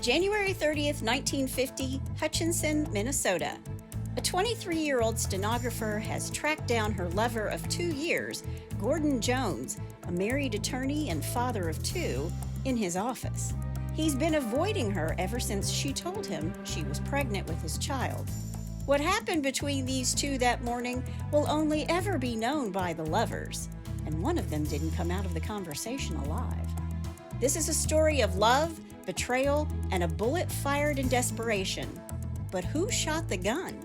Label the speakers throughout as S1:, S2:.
S1: January 30th, 1950, Hutchinson, Minnesota. A 23-year-old stenographer has tracked down her lover of 2 years, Gordon Jones, a married attorney and father of 2, in his office. He's been avoiding her ever since she told him she was pregnant with his child. What happened between these two that morning will only ever be known by the lovers, and one of them didn't come out of the conversation alive. This is a story of love, betrayal, and a bullet fired in desperation. But who shot the gun?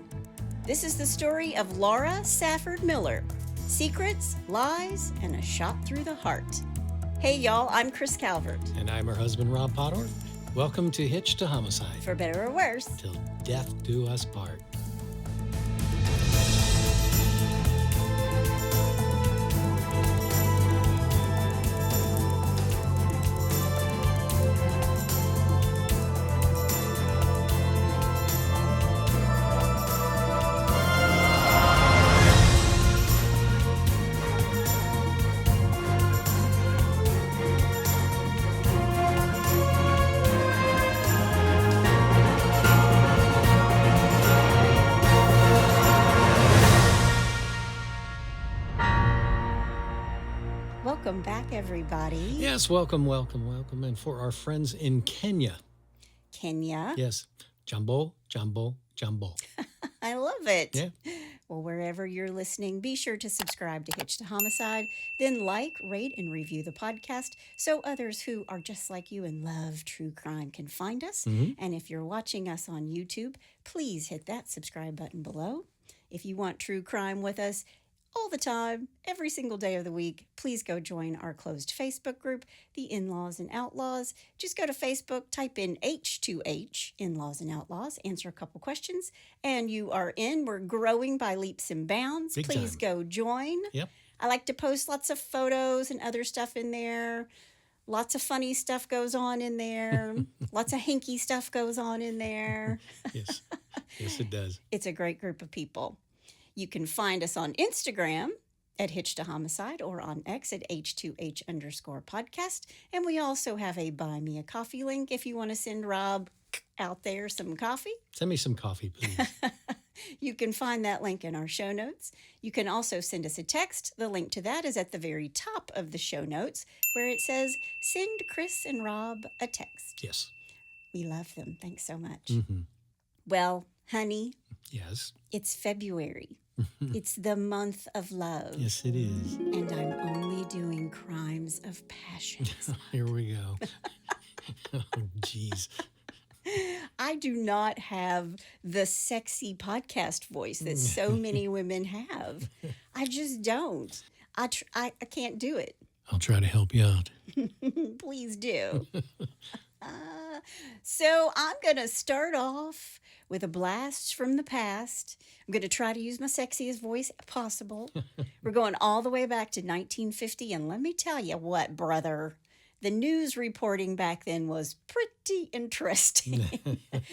S1: This is the story of Laura Safford Miller. Secrets, lies, and a shot through the heart. Hey y'all, I'm Chris Calvert.
S2: And I'm her husband, Rob Potter. Welcome to Hitched to Homicide.
S1: For better or worse.
S2: Till death do us part.
S1: Welcome back, everybody.
S2: Yes, welcome. And for our friends in Kenya.
S1: Kenya.
S2: Yes, Jambo.
S1: I love it.
S2: Yeah.
S1: Well, wherever you're listening, be sure to subscribe to Hitched to Homicide, then like, rate, and review the podcast so others who are just like you and love true crime can find us. And if you're watching us on YouTube, please hit that subscribe button below. If you want true crime with us all the time, every single day of the week, please go join our closed Facebook group, The In-Laws and Outlaws. Just go to Facebook, type in H2H, In-Laws and Outlaws, answer a couple questions, and you are in. We're growing by leaps and bounds.
S2: Big
S1: Please
S2: time.
S1: go join.
S2: Yep.
S1: I like to post lots of photos and other stuff in there. Lots of funny stuff goes on in there. Lots of hinky stuff goes on in there.
S2: Yes, it does.
S1: It's a great group of people. You can find us on Instagram at Hitched to Homicide or on X at H2H_podcast. And we also have a Buy Me a Coffee link if you want to send Rob out there some coffee.
S2: Send me some coffee, please.
S1: You can find that link in our show notes. You can also send us a text. The link to that is at the very top of the show notes where it says, send Chris and Rob a text.
S2: Yes.
S1: We love them. Thanks so much.
S2: Mm-hmm.
S1: Well, honey.
S2: Yes.
S1: It's February. It's the month of love.
S2: Yes, it is.
S1: And I'm only doing crimes of passion.
S2: Here we go. Oh, jeez.
S1: I do not have the sexy podcast voice that so many women have. I just don't. I can't do it.
S2: I'll try to help you out.
S1: Please do. So I'm going to start off with a blast from the past. I'm going to try to use my sexiest voice possible. We're going all the way back to 1950, and let me tell you what, brother. The news reporting back then was pretty interesting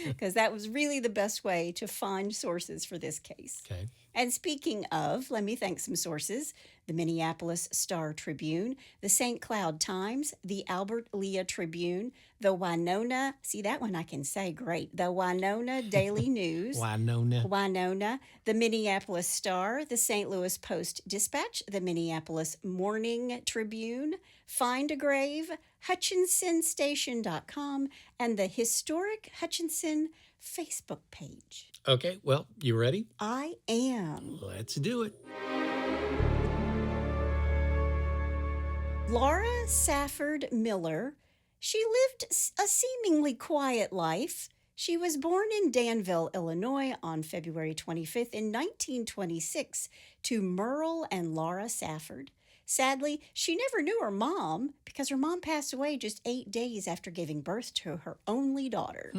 S1: because that was really the best way to find sources for this case.
S2: Okay.
S1: And speaking of, let me thank some sources: the Minneapolis Star-Tribune, the St. Cloud Times, the Albert Lea Tribune, the Winona, see that one I can say great, the Winona Daily News, Winona, the Minneapolis Star, the St. Louis Post-Dispatch, the Minneapolis Morning Tribune, Find a Grave, HutchinsonStation.com, and the historic Hutchinson Facebook page.
S2: Okay, well, you ready?
S1: I am.
S2: Let's do it.
S1: Laura Safford Miller. She lived a seemingly quiet life. She was born in Danville, Illinois on February 25th in 1926 to Merle and Laura Safford. Sadly, she never knew her mom because her mom passed away just 8 days after giving birth to her only daughter.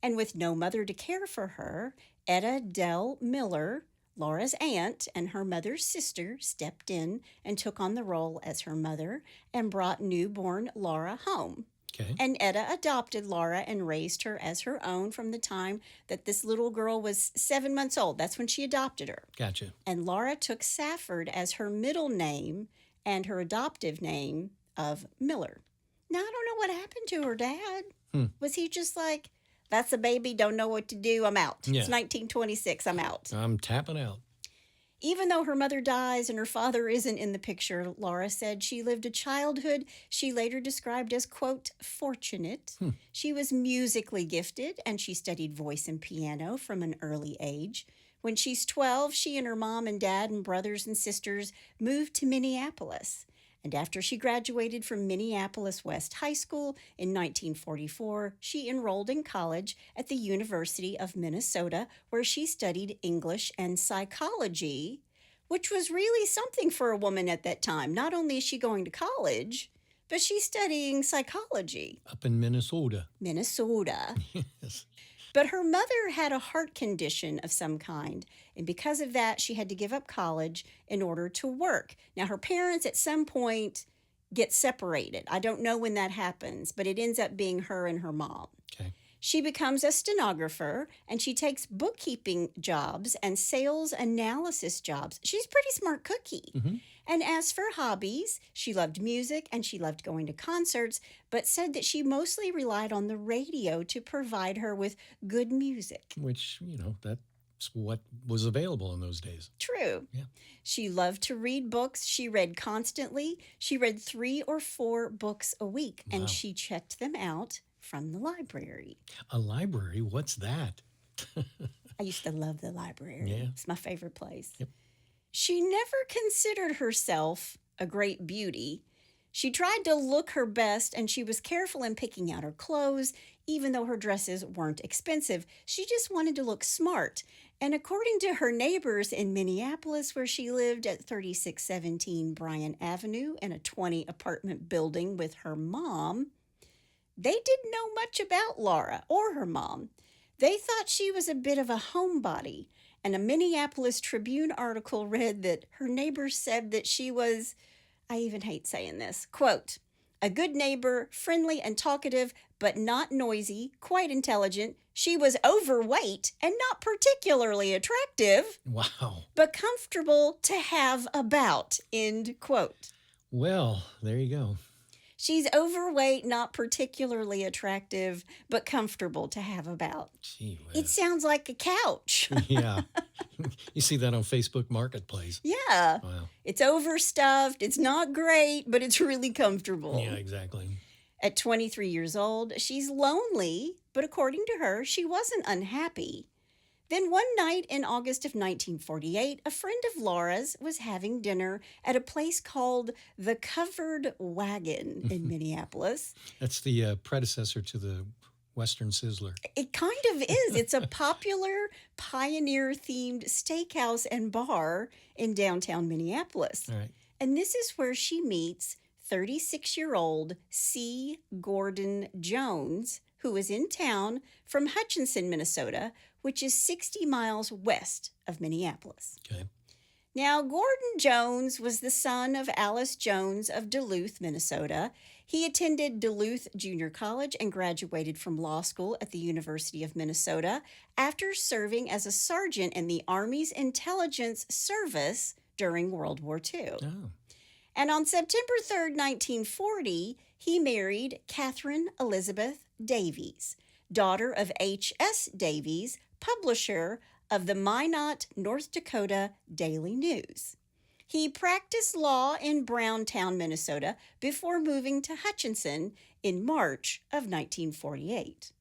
S1: And with no mother to care for her, Etta Dell Miller, Laura's aunt and her mother's sister, stepped in and took on the role as her mother and brought newborn Laura home.
S2: Okay.
S1: And Etta adopted Laura and raised her as her own from the time that this little girl was 7 months old. That's when she adopted her.
S2: Gotcha.
S1: And Laura took Safford as her middle name and her adoptive name of Miller. Now, I don't know what happened to her dad. Was he just like, that's a baby, don't know what to do, I'm out.
S2: Yeah.
S1: It's 1926, I'm out.
S2: I'm tapping out.
S1: Even though her mother dies and her father isn't in the picture, Laura said she lived a childhood she later described as, quote, fortunate. She was musically gifted and she studied voice and piano from an early age. When she's 12, she and her mom and dad and brothers and sisters moved to Minneapolis. And after she graduated from Minneapolis West High School in 1944, she enrolled in college at the University of Minnesota, where she studied English and psychology, which was really something for a woman at that time. Not only is she going to college, but she's studying psychology.
S2: Up in Minnesota.
S1: Minnesota.
S2: Yes.
S1: But her mother had a heart condition of some kind, and because of that, she had to give up college in order to work. Now, her parents at some point get separated. I don't know when that happens, but it ends up being her and her mom.
S2: Okay.
S1: She becomes a stenographer, and she takes bookkeeping jobs and sales analysis jobs. She's a pretty smart cookie. And as for hobbies, she loved music and she loved going to concerts, but said that she mostly relied on the radio to provide her with good music.
S2: Which, that's what was available in those days.
S1: True.
S2: Yeah.
S1: She loved to read books. She read constantly. She read 3 or 4 books a week, and she checked them out from the library.
S2: A library? What's that?
S1: I used to love the library.
S2: Yeah.
S1: It's my favorite place.
S2: Yep.
S1: She never considered herself a great beauty. She tried to look her best, and she was careful in picking out her clothes, even though her dresses weren't expensive. She just wanted to look smart. And according to her neighbors in Minneapolis, where she lived at 3617 Bryan Avenue in a 20-apartment building with her mom, they didn't know much about Laura or her mom. They thought she was a bit of a homebody. And a Minneapolis Tribune article read that her neighbors said that she was, I even hate saying this, quote, a good neighbor, friendly and talkative, but not noisy, quite intelligent. She was overweight and not particularly attractive,
S2: Wow.
S1: but comfortable to have about, end quote.
S2: Well, there you go.
S1: She's overweight, not particularly attractive, but comfortable to have about.
S2: Gee whiz.
S1: It sounds like a couch.
S2: Yeah. You see that on Facebook Marketplace.
S1: Yeah.
S2: Wow.
S1: It's overstuffed. It's not great, but it's really comfortable.
S2: Yeah, exactly.
S1: At 23 years old, she's lonely, but according to her, she wasn't unhappy. Then one night in August of 1948, a friend of Laura's was having dinner at a place called the Covered Wagon in Minneapolis.
S2: That's the predecessor to the Western Sizzler.
S1: It kind of is. It's a popular pioneer-themed steakhouse and bar in downtown Minneapolis.
S2: All right.
S1: And this is where she meets 36-year-old C. Gordon Jones, who is in town from Hutchinson, Minnesota, which is 60 miles west of Minneapolis.
S2: Okay.
S1: Now, Gordon Jones was the son of Alice Jones of Duluth, Minnesota. He attended Duluth Junior College and graduated from law school at the University of Minnesota after serving as a sergeant in the Army's intelligence service during World War II.
S2: Oh.
S1: And on September 3rd, 1940, he married Catherine Elizabeth Davies, daughter of H.S. Davies, publisher of the Minot, North Dakota Daily News. He practiced law in Browntown, Minnesota, before moving to Hutchinson in March of 1948.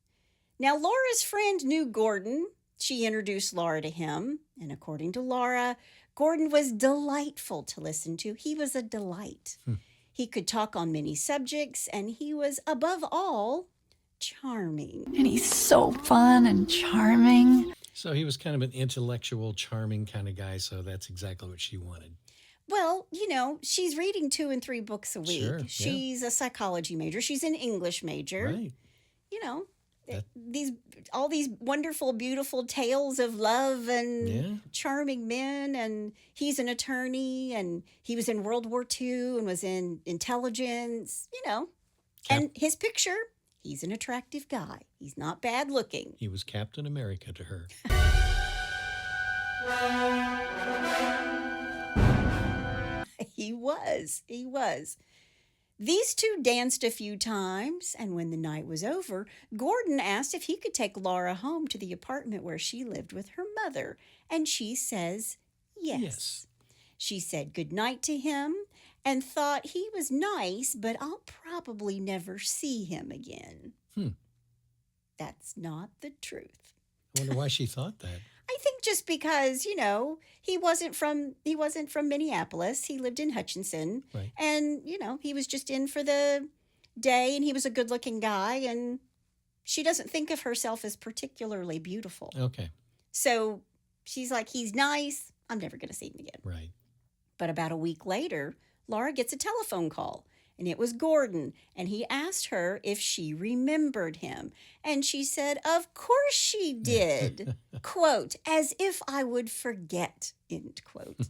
S1: Now, Laura's friend knew Gordon. She introduced Laura to him, and according to Laura, Gordon was delightful to listen to. He was a delight. He could talk on many subjects, and he was, above all, charming.
S3: And he's so fun and charming.
S2: So he was kind of an intellectual, charming kind of guy, so that's exactly what she wanted.
S1: Well, she's reading 2 and 3 books a week.
S2: Sure, yeah.
S1: She's a psychology major. She's an English major.
S2: Right.
S1: All these wonderful, beautiful tales of love and charming men. And he's an attorney, and he was in World War II and was in intelligence, And his picture, he's an attractive guy. He's not bad looking.
S2: He was Captain America to her.
S1: He was. These two danced a few times, and when the night was over, Gordon asked if he could take Laura home to the apartment where she lived with her mother, and she says yes. She said goodnight to him and thought he was nice, but I'll probably never see him again. That's not the truth.
S2: I wonder why she thought that.
S1: I think just because, he wasn't from Minneapolis. He lived in Hutchinson.
S2: Right.
S1: And, he was just in for the day, and he was a good-looking guy, and she doesn't think of herself as particularly beautiful.
S2: Okay.
S1: So she's like, he's nice. I'm never going to see him again.
S2: Right.
S1: But about a week later, Laura gets a telephone call, and it was Gordon, and he asked her if she remembered him. And she said, of course she did, quote, as if I would forget, end quote.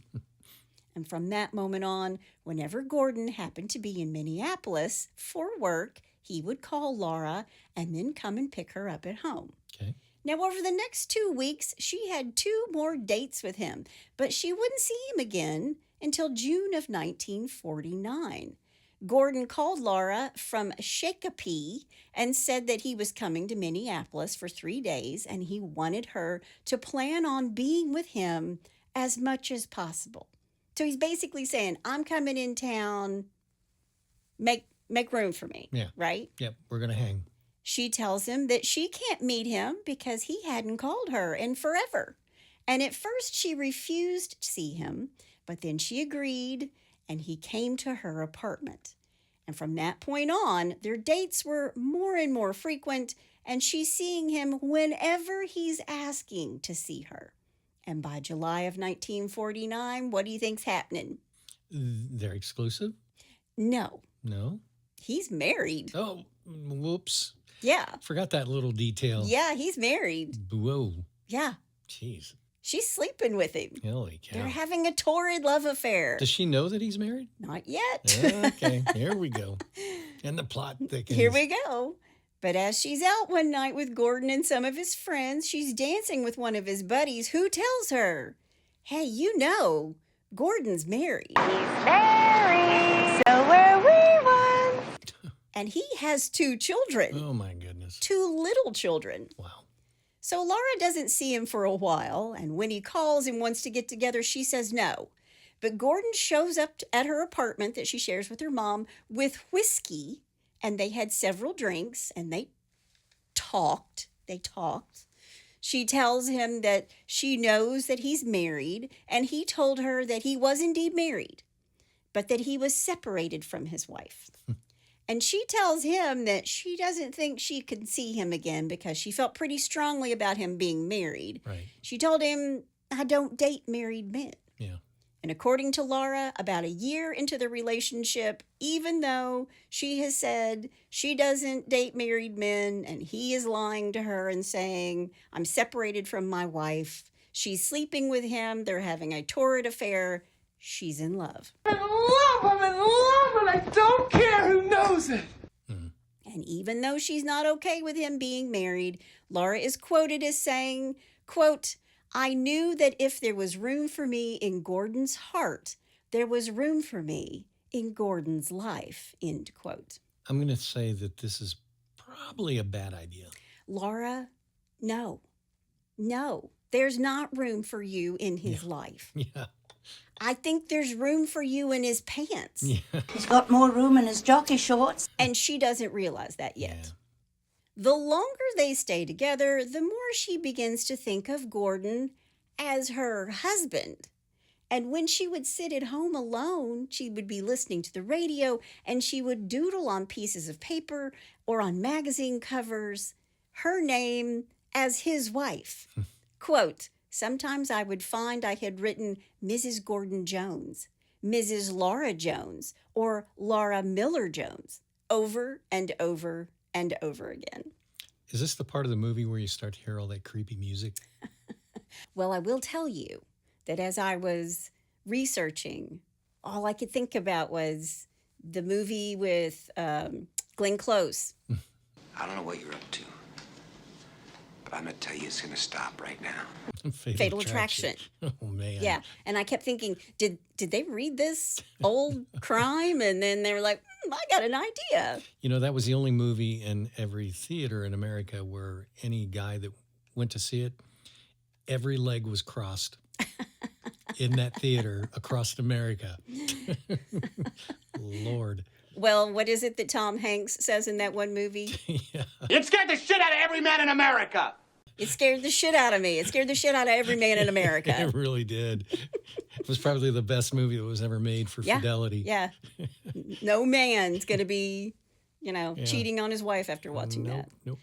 S1: And from that moment on, whenever Gordon happened to be in Minneapolis for work, he would call Laura and then come and pick her up at home.
S2: Okay.
S1: Now, over the next 2 weeks, she had 2 more dates with him, but she wouldn't see him again until June of 1949. Gordon called Laura from Shakopee and said that he was coming to Minneapolis for 3 days, and he wanted her to plan on being with him as much as possible. So he's basically saying, I'm coming in town, make room for me, right?
S2: Yep, we're going to hang.
S1: She tells him that she can't meet him because he hadn't called her in forever. And at first she refused to see him, but then she agreed, and he came to her apartment. And from that point on, their dates were more and more frequent, and she's seeing him whenever he's asking to see her. And by July of 1949, what do you think's happening?
S2: They're exclusive?
S1: No.
S2: No?
S1: He's married.
S2: Oh, whoops.
S1: Yeah.
S2: Forgot that little detail.
S1: Yeah, he's married.
S2: Whoa.
S1: Yeah.
S2: Jeez.
S1: She's sleeping with him.
S2: Holy cow.
S1: They're having a torrid love affair.
S2: Does she know that he's married?
S1: Not yet.
S2: Okay, here we go. And the plot thickens.
S1: Here we go. But as she's out one night with Gordon and some of his friends, she's dancing with one of his buddies who tells her, hey, Gordon's married.
S4: He's married. So were we once.
S1: And he has 2 children.
S2: Oh, my goodness.
S1: 2 little children.
S2: Wow.
S1: So Laura doesn't see him for a while, and when he calls and wants to get together, she says no. But Gordon shows up at her apartment that she shares with her mom with whiskey, and they had several drinks, and they talked. She tells him that she knows that he's married, and he told her that he was indeed married, but that he was separated from his wife. And she tells him that she doesn't think she can see him again because she felt pretty strongly about him being married.
S2: Right.
S1: She told him, I don't date married men.
S2: Yeah.
S1: And according to Laura, about a year into the relationship, even though she has said she doesn't date married men and he is lying to her and saying, I'm separated from my wife, she's sleeping with him, they're having a torrid affair, she's in love.
S5: I'm in love, and I don't care who knows it.
S1: And even though she's not okay with him being married, Laura is quoted as saying, quote, I knew that if there was room for me in Gordon's heart, there was room for me in Gordon's life, end quote.
S2: I'm going to say that this is probably a bad idea.
S1: Laura, no, there's not room for you in his life.
S2: Yeah.
S1: I think there's room for you in his pants.
S2: Yeah.
S3: He's got more room in his jockey shorts.
S1: And she doesn't realize that yet.
S2: Yeah.
S1: The longer they stay together, the more she begins to think of Gordon as her husband. And when she would sit at home alone, she would be listening to the radio and she would doodle on pieces of paper or on magazine covers her name as his wife. Quote, sometimes I would find I had written Mrs. Gordon Jones, Mrs. Laura Jones, or Laura Miller Jones over and over and over again.
S2: Is this the part of the movie where you start to hear all that creepy music?
S1: Well, I will tell you that as I was researching, all I could think about was the movie with Glenn Close.
S6: I don't know what you're up to, but I'm going to tell you it's going to stop right now.
S1: Fatal Attraction.
S2: Oh, man.
S1: Yeah, and I kept thinking, did they read this old crime? And then they were like, I got an idea.
S2: You know, that was the only movie in every theater in America where any guy that went to see it, every leg was crossed in that theater across America. Lord.
S1: Well, what is it that Tom Hanks says in that one movie?
S2: Yeah.
S7: It scared the shit out of every man in America.
S1: It scared the shit out of me. It scared the shit out of every man in America.
S2: It really did. It was probably the best movie that was ever made for fidelity.
S1: Yeah. No man's going to be, cheating on his wife after watching that.
S2: Nope.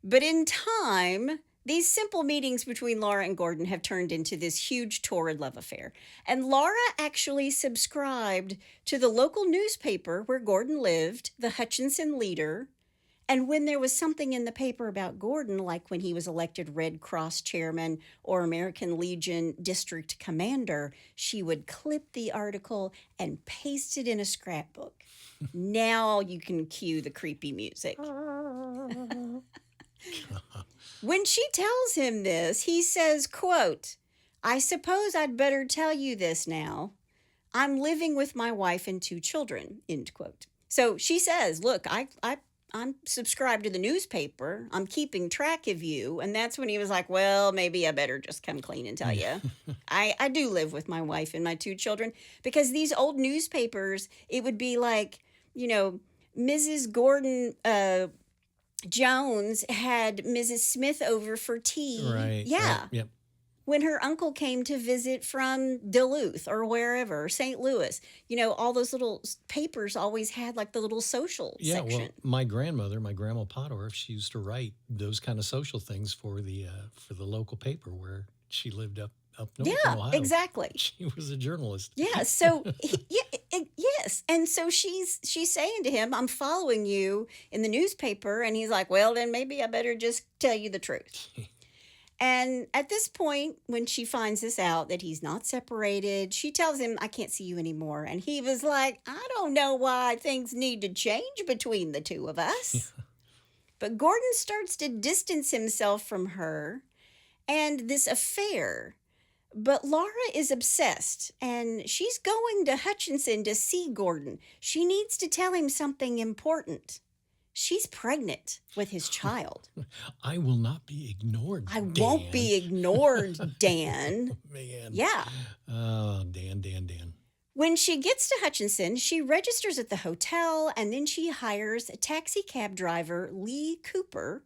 S1: But in time, these simple meetings between Laura and Gordon have turned into this huge torrid love affair. And Laura actually subscribed to the local newspaper where Gordon lived, the Hutchinson Leader. And when there was something in the paper about Gordon, like when he was elected Red Cross chairman or American Legion district commander, she would clip the article and paste it in a scrapbook. Now you can cue the creepy music. When she tells him this, he says, quote, "I suppose I'd better tell you this now. I'm living with my wife and 2 children," end quote. So she says, look, I'm subscribed to the newspaper. I'm keeping track of you. And that's when he was like, well, maybe I better just come clean and tell you. I do live with my wife and my 2 children. Because these old newspapers, it would be like, Mrs. Gordon Jones had Mrs. Smith over for tea.
S2: Right.
S1: Yeah.
S2: Right, yep.
S1: When her uncle came to visit from Duluth or wherever, St. Louis, all those little papers always had like the little social section.
S2: Well, my grandmother, my grandma Pottorff, she used to write those kind of social things for the local paper where she lived up north in Ohio.
S1: Yeah, exactly.
S2: She was a journalist.
S1: Yeah, so yes, and so she's saying to him, "I'm following you in the newspaper," and he's like, "Well, then maybe I better just tell you the truth." And at this point, when she finds this out, that he's not separated, she tells him, "I can't see you anymore." And he was like, "I don't know why things need to change between the 2 of us." Yeah. But Gordon starts to distance himself from her and this affair. But Laura is obsessed, and she's going to Hutchinson to see Gordon. She needs to tell him something important. She's pregnant with his child.
S2: I will not be ignored,
S1: I
S2: Dan.
S1: won't be ignored, Dan.
S2: Man.
S1: Yeah.
S2: Oh, Dan.
S1: When she gets to Hutchinson, she registers at the hotel, and then she hires a taxi cab driver, Lee Cooper,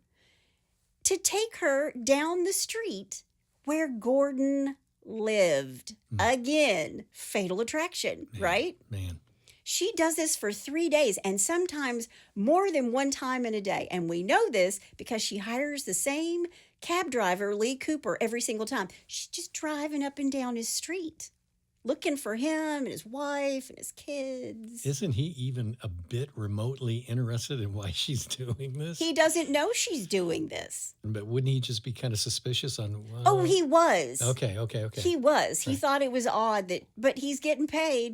S1: to take her down the street where Gordon lived. Again, fatal attraction, right?
S2: Man.
S1: She does this for 3 days and sometimes more than one time in a day. And we know this because she hires the same cab driver, Lee Cooper, every single time. She's just driving up and down his street, looking for him and his wife and his kids.
S2: Isn't he even a bit remotely interested in why she's doing this?
S1: He doesn't know she's doing this.
S2: But wouldn't he just be kind of suspicious on...
S1: Oh, he was.
S2: Okay.
S1: He was. He
S2: Right.
S1: thought it was odd but he's getting paid,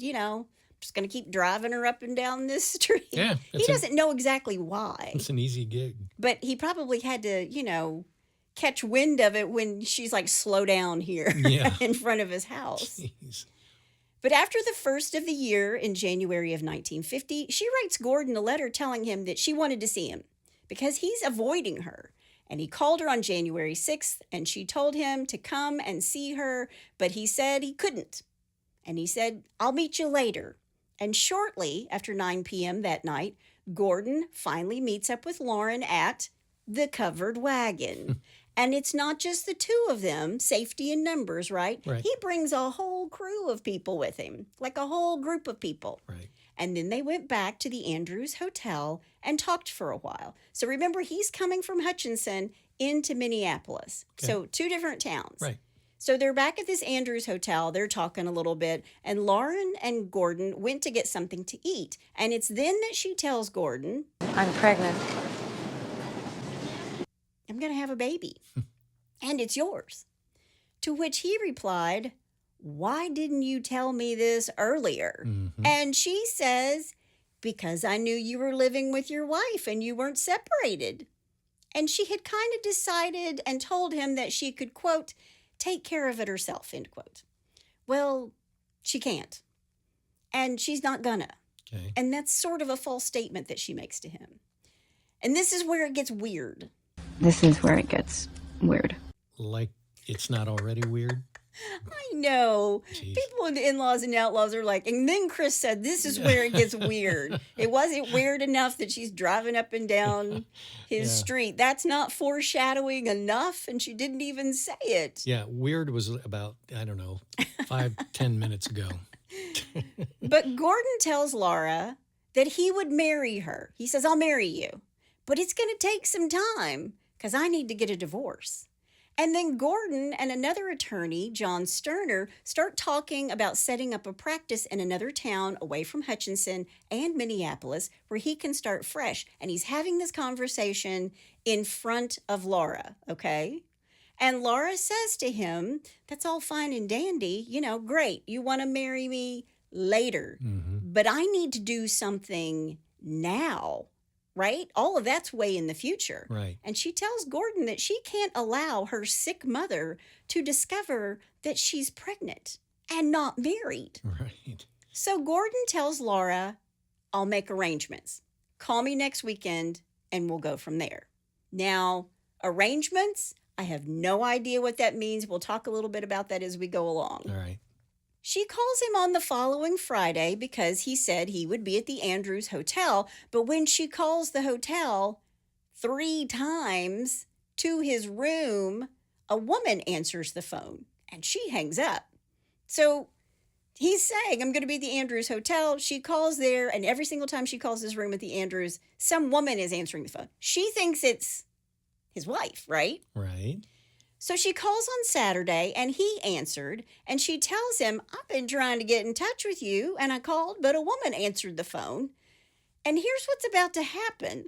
S1: just going to keep driving her up and down this street.
S2: Yeah.
S1: He doesn't know exactly why.
S2: It's an easy gig.
S1: But he probably had to, catch wind of it when she's like, slow down here in front of his house.
S2: Jeez.
S1: But after the first of the year in January of 1950, she writes Gordon a letter telling him that she wanted to see him because he's avoiding her. And he called her on January 6th, and she told him to come and see her, but he said he couldn't. And he said, "I'll meet you later." And shortly after 9 p.m. that night, Gordon finally meets up with Lauren at the Covered Wagon. And it's not just the 2 of them, safety in numbers, right? He brings a whole crew of people with him, like a whole group of people.
S2: Right.
S1: And then they went back to the Andrews Hotel and talked for a while. So remember, he's coming from Hutchinson into Minneapolis. Okay. So 2 different towns.
S2: Right.
S1: So they're back at this Andrews Hotel. They're talking a little bit. And Lauren and Gordon went to get something to eat. And it's then that she tells Gordon,
S4: I'm pregnant.
S1: "I'm going to have a baby. And it's yours." To which he replied, "Why didn't you tell me this earlier?"
S2: Mm-hmm.
S1: And she says, "Because I knew you were living with your wife and you weren't separated." And she had kind of decided and told him that she could, quote, "take care of it herself," end quote. Well, she can't. And she's not gonna.
S2: Okay.
S1: And that's sort of a false statement that she makes to him. And this is where it gets weird.
S4: This is where it gets weird.
S2: Like it's not already weird?
S1: I know.
S2: Jeez.
S1: People in In-Laws and Outlaws are like, and then Chris said, this is where it gets weird. It wasn't weird enough that she's driving up and down his street. That's not foreshadowing enough, and she didn't even say it.
S2: Yeah, weird was about, I don't know, 5-10 minutes ago.
S1: But Gordon tells Laura that he would marry her. He says, I'll marry you, but it's going to take some time because I need to get a divorce. And then Gordon and another attorney, John Sterner, start talking about setting up a practice in another town away from Hutchinson and Minneapolis where he can start fresh. And he's having this conversation in front of Laura, okay? And Laura says to him, that's all fine and dandy, great. You want to marry me later, but I need to do something now. Right? All of that's way in the future.
S2: Right.
S1: And she tells Gordon that she can't allow her sick mother to discover that she's pregnant and not married.
S2: Right.
S1: So Gordon tells Laura, I'll make arrangements. Call me next weekend and we'll go from there. Now, arrangements, I have no idea what that means. We'll talk a little bit about that as we go along.
S2: All right.
S1: She calls him on the following Friday because he said he would be at the Andrews Hotel. But when she calls the hotel 3 times to his room, a woman answers the phone and she hangs up. So he's saying, I'm going to be at the Andrews Hotel. She calls there, and every single time she calls his room at the Andrews, some woman is answering the phone. She thinks it's his wife, right?
S2: Right.
S1: So she calls on Saturday, and he answered, and she tells him, I've been trying to get in touch with you, and I called, but a woman answered the phone. And here's what's about to happen.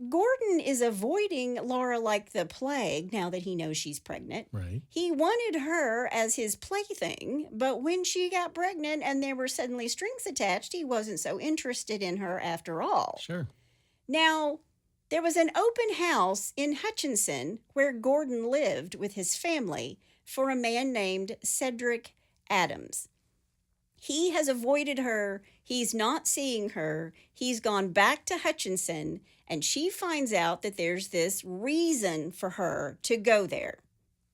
S1: Gordon is avoiding Laura like the plague now that he knows she's pregnant.
S2: Right.
S1: He wanted her as his plaything, but when she got pregnant and there were suddenly strings attached, he wasn't so interested in her after all.
S2: Sure.
S1: Now, there was an open house in Hutchinson where Gordon lived with his family for a man named Cedric Adams. He has avoided her. He's not seeing her. He's gone back to Hutchinson, and she finds out that there's this reason for her to go there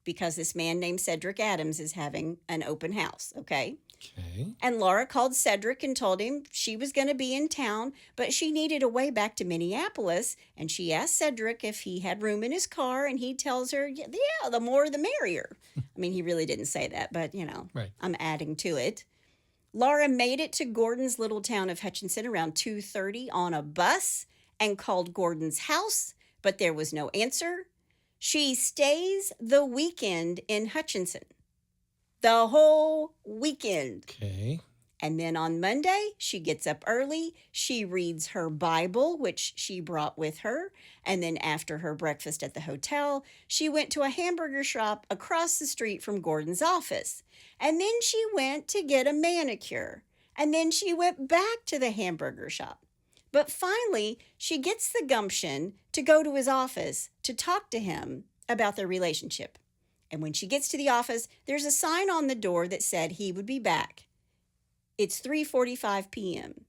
S1: because this man named Cedric Adams is having an open house, okay?
S2: Okay.
S1: And Laura called Cedric and told him she was going to be in town, but she needed a way back to Minneapolis. And she asked Cedric if he had room in his car, and he tells her, yeah, the more the merrier. I mean, he really didn't say that, but,
S2: Right.
S1: I'm adding to it. Laura made it to Gordon's little town of Hutchinson around 2:30 on a bus and called Gordon's house, but there was no answer. She stays the weekend in Hutchinson. The whole weekend.
S2: Okay.
S1: And then on Monday, she gets up early. She reads her Bible, which she brought with her. And then after her breakfast at the hotel, she went to a hamburger shop across the street from Gordon's office. And then she went to get a manicure. And then she went back to the hamburger shop. But finally, she gets the gumption to go to his office to talk to him about their relationship. And when she gets to the office, there's a sign on the door that said he would be back. It's 3:45 p.m.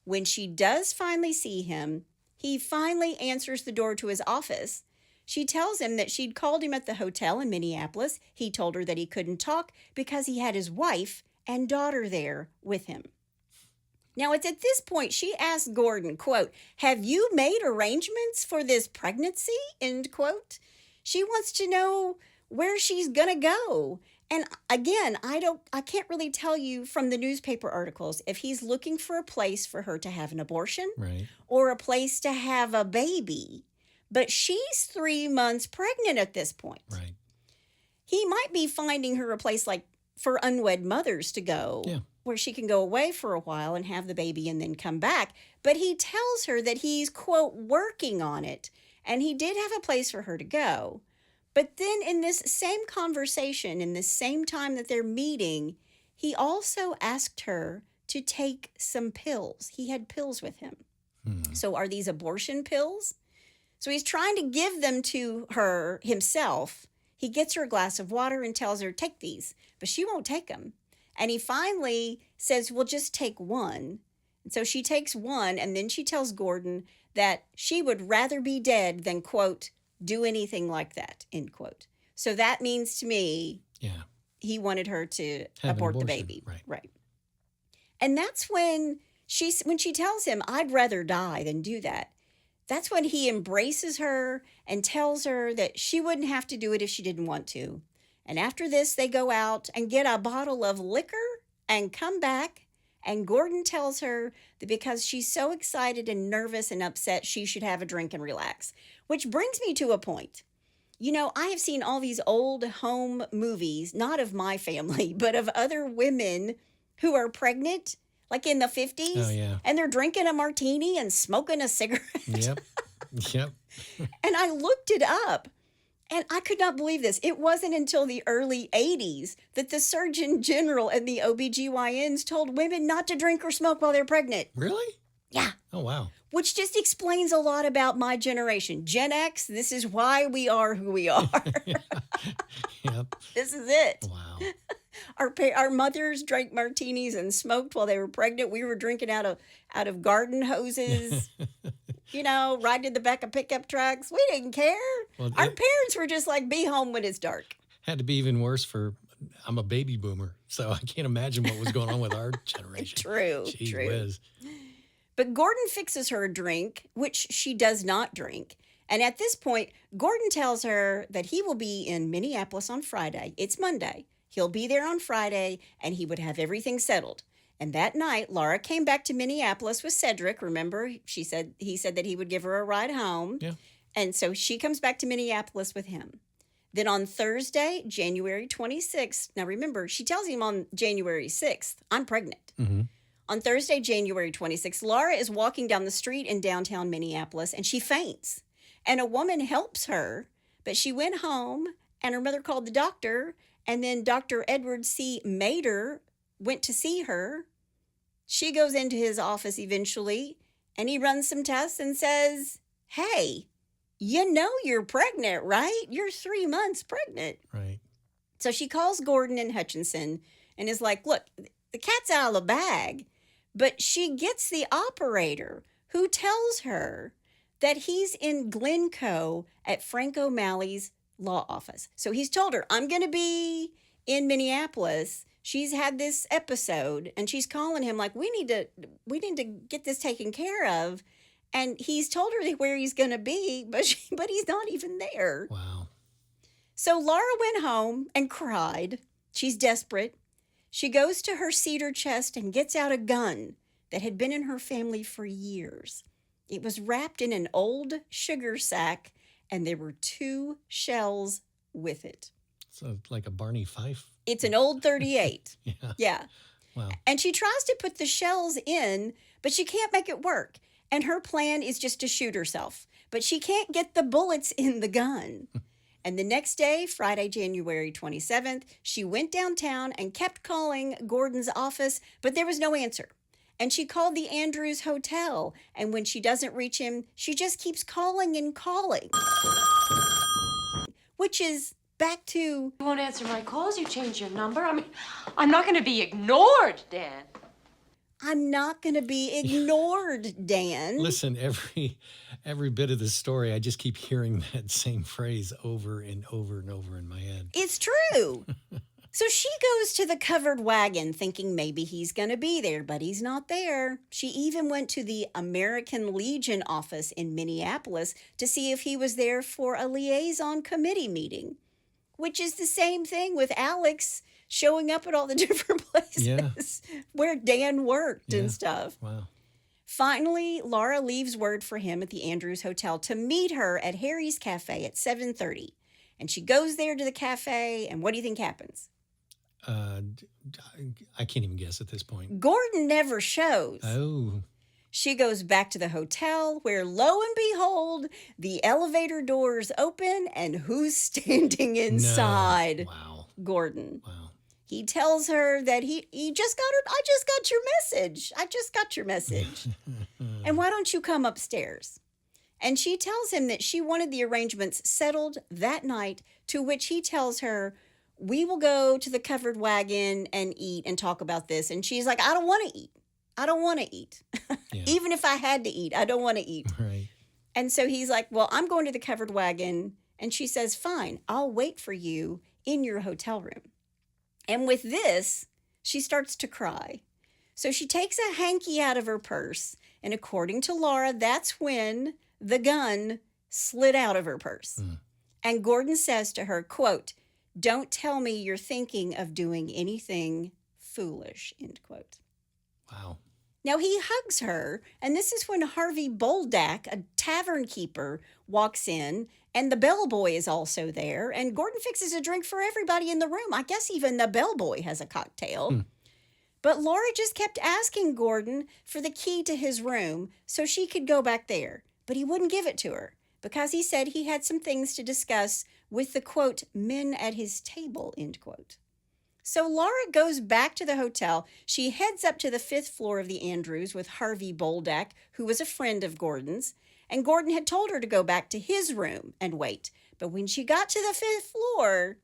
S1: When she does finally see him, he finally answers the door to his office. She tells him that she'd called him at the hotel in Minneapolis. He told her that he couldn't talk because he had his wife and daughter there with him. Now, it's at this point she asked Gordon, quote, have you made arrangements for this pregnancy, end quote? She wants to know where she's going to go. And again, I can't really tell you from the newspaper articles if he's looking for a place for her to have an abortion
S2: Right.
S1: or a place to have a baby. But she's 3 months pregnant at this point.
S2: Right.
S1: He might be finding her a place like for unwed mothers to go,
S2: Yeah.
S1: where she can go away for a while and have the baby and then come back. But he tells her that he's, quote, working on it. And he did have a place for her to go. But then in this same conversation, in the same time that they're meeting, he also asked her to take some pills. He had pills with him. So are these abortion pills? So he's trying to give them to her himself. He gets her a glass of water and tells her, take these, but she won't take them. And he finally says, well, just take one. So she takes one, and then she tells Gordon that she would rather be dead than, quote, do anything like that, end quote. So that means to me,
S2: Yeah.
S1: he wanted her to
S2: Have an
S1: abort the
S2: abortion,
S1: baby.
S2: right.
S1: And that's when she tells him, I'd rather die than do that. That's when he embraces her and tells her that she wouldn't have to do it if she didn't want to. And after this, they go out and get a bottle of liquor and come back. And Gordon tells her that because she's so excited and nervous and upset, she should have a drink and relax. Which brings me to a point. You know, I have seen all these old home movies, not of my family, but of other women who are pregnant, like in the 50s.
S2: Oh, yeah.
S1: And they're drinking a martini and smoking a cigarette.
S2: Yep. Yep.
S1: And I looked it up. And I could not believe this. It wasn't until the early 80s that the Surgeon General and the OBGYNs told women not to drink or smoke while they're pregnant.
S2: Really?
S1: Yeah.
S2: Oh, wow.
S1: Which just explains a lot about my generation. Gen X, this is why we are who we are.
S2: Yep.
S1: This is it.
S2: Wow.
S1: Our mothers drank martinis and smoked while they were pregnant. We were drinking out of garden hoses. You know, riding in the back of pickup trucks. We didn't care.
S2: Well,
S1: Our parents were just like, be home when it's dark.
S2: Had to be even worse I'm a baby boomer, so I can't imagine what was going on with our generation.
S1: True.
S2: Gee
S1: True.
S2: whiz.
S1: But Gordon fixes her a drink, which she does not drink. And at this point, Gordon tells her that he will be in Minneapolis on Friday. It's Monday. He'll be there on Friday, and he would have everything settled. And that night, Laura came back to Minneapolis with Cedric. Remember, he said that he would give her a ride home.
S2: Yeah.
S1: And so she comes back to Minneapolis with him. Then on Thursday, January 26th, now remember, she tells him on January 6th, I'm pregnant.
S2: Mm-hmm.
S1: On Thursday, January 26th, Laura is walking down the street in downtown Minneapolis, and she faints. And a woman helps her, but she went home, and her mother called the doctor, and then Dr. Edward C. Mader went to see her. She goes into his office eventually, and he runs some tests and says, hey, you know you're pregnant, right? You're 3 months pregnant.
S2: Right.
S1: So she calls Gordon and Hutchinson and is like, look, the cat's out of the bag. But she gets the operator who tells her that he's in Glencoe at Frank O'Malley's law office. So he's told her, I'm going to be in Minneapolis. She's had this episode, and she's calling him like, we need to get this taken care of. And he's told her where he's going to be, but he's not even there.
S2: Wow.
S1: So Laura went home and cried. She's desperate. She goes to her cedar chest and gets out a gun that had been in her family for years. It was wrapped in an old sugar sack, and there were 2 shells with it.
S2: So like a Barney Fife?
S1: It's an old 38.
S2: Yeah.
S1: Yeah.
S2: Wow.
S1: And she tries to put the shells in, but she can't make it work. And her plan is just to shoot herself. But she can't get the bullets in the gun. And the next day, Friday, January 27th, she went downtown and kept calling Gordon's office, but there was no answer. And she called the Andrews Hotel. And when she doesn't reach him, she just keeps calling and calling. Which is back to...
S8: You won't answer my calls, you change your number. I mean, I'm not going to be ignored, Dan.
S1: I'm not going to be ignored, Dan.
S2: Listen, every bit of the story, I just keep hearing that same phrase over and over and over in my head.
S1: It's true. So she goes to the covered wagon thinking maybe he's going to be there, but he's not there. She even went to the American Legion office in Minneapolis to see if he was there for a liaison committee meeting, which is the same thing with Alex showing up at all the different places where Dan worked and stuff.
S2: Wow.
S1: Finally, Laura leaves word for him at the Andrews Hotel to meet her at Harry's Cafe at 7:30. And she goes there to the cafe, and what do you think happens?
S2: I can't even guess at this point.
S1: Gordon never shows.
S2: Oh.
S1: She goes back to the hotel where, lo and behold, the elevator doors open, and who's standing inside?
S2: No. Wow.
S1: Gordon.
S2: Wow.
S1: He tells her that he just got her. I just got your message. I just got your message. And why don't you come upstairs? And she tells him that she wanted the arrangements settled that night, to which he tells her, we will go to the covered wagon and eat and talk about this. And she's like, I don't want to eat. I don't want to eat.
S2: Yeah.
S1: Even if I had to eat, I don't want to eat.
S2: Right.
S1: And so he's like, well, I'm going to the covered wagon. And she says, fine, I'll wait for you in your hotel room. And with this, she starts to cry. So she takes a hanky out of her purse. And according to Laura, that's when the gun slid out of her purse. And Gordon says to her, quote, don't tell me you're thinking of doing anything foolish, end quote.
S2: Wow.
S1: Now he hugs her, and this is when Harvey Boldak, a tavern keeper, walks in, and the bellboy is also there, and Gordon fixes a drink for everybody in the room. I guess even the bellboy has a cocktail. But Laura just kept asking Gordon for the key to his room so she could go back there, but he wouldn't give it to her because he said he had some things to discuss with the, quote, men at his table, end quote. So Laura goes back to the hotel. She heads up to the 5th floor of the Andrews with Harvey Boldak, who was a friend of Gordon's. And Gordon had told her to go back to his room and wait. But when she got to the 5th floor,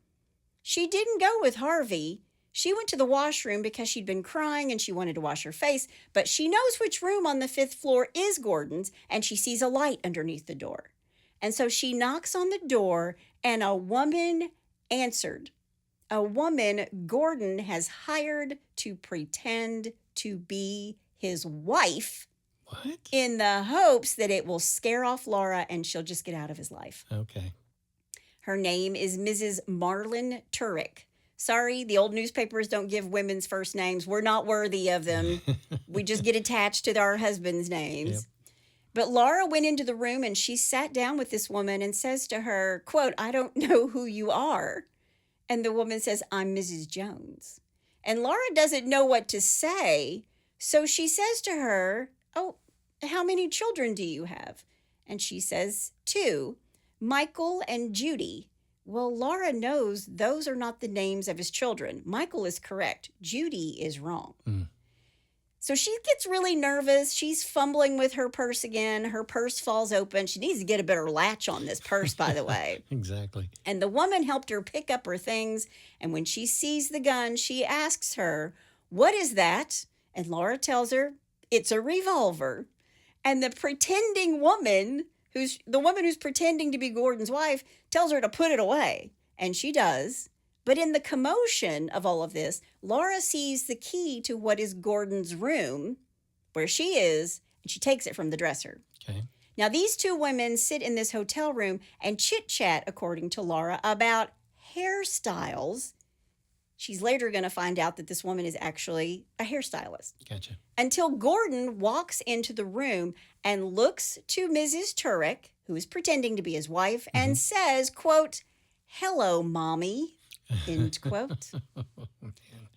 S1: she didn't go with Harvey. She went to the washroom because she'd been crying and she wanted to wash her face. But she knows which room on the 5th floor is Gordon's, and she sees a light underneath the door. And so she knocks on the door, and a woman answered. A woman Gordon has hired to pretend to be his wife.
S2: What?
S1: In the hopes that it will scare off Laura and she'll just get out of his life.
S2: Okay.
S1: Her name is Mrs. Marlin Turek. Sorry, the old newspapers don't give women's first names. We're not worthy of them. We just get attached to our husbands' names.
S2: Yep.
S1: But Laura went into the room and she sat down with this woman and says to her, quote, I don't know who you are. And the woman says, I'm Mrs. Jones. And Laura doesn't know what to say. So she says to her, oh, how many children do you have? And she says, 2, Michael and Judy. Well, Laura knows those are not the names of his children. Michael is correct. Judy is wrong. So she gets really nervous. She's fumbling with her purse again. Her purse falls open. She needs to get a better latch on this purse, by the way.
S2: Exactly.
S1: And the woman helped her pick up her things. And when she sees the gun, she asks her, what is that? And Laura tells her, it's a revolver. And the pretending woman, who's pretending to be Gordon's wife, tells her to put it away. And she does. But in the commotion of all of this, Laura sees the key to what is Gordon's room, where she is, and she takes it from the dresser.
S2: Okay.
S1: Now, these 2 women sit in this hotel room and chit-chat, according to Laura, about hairstyles. She's later going to find out that this woman is actually a hairstylist.
S2: Gotcha.
S1: Until Gordon walks into the room and looks to Mrs. Turek, who is pretending to be his wife, and says, quote, hello, mommy, end quote.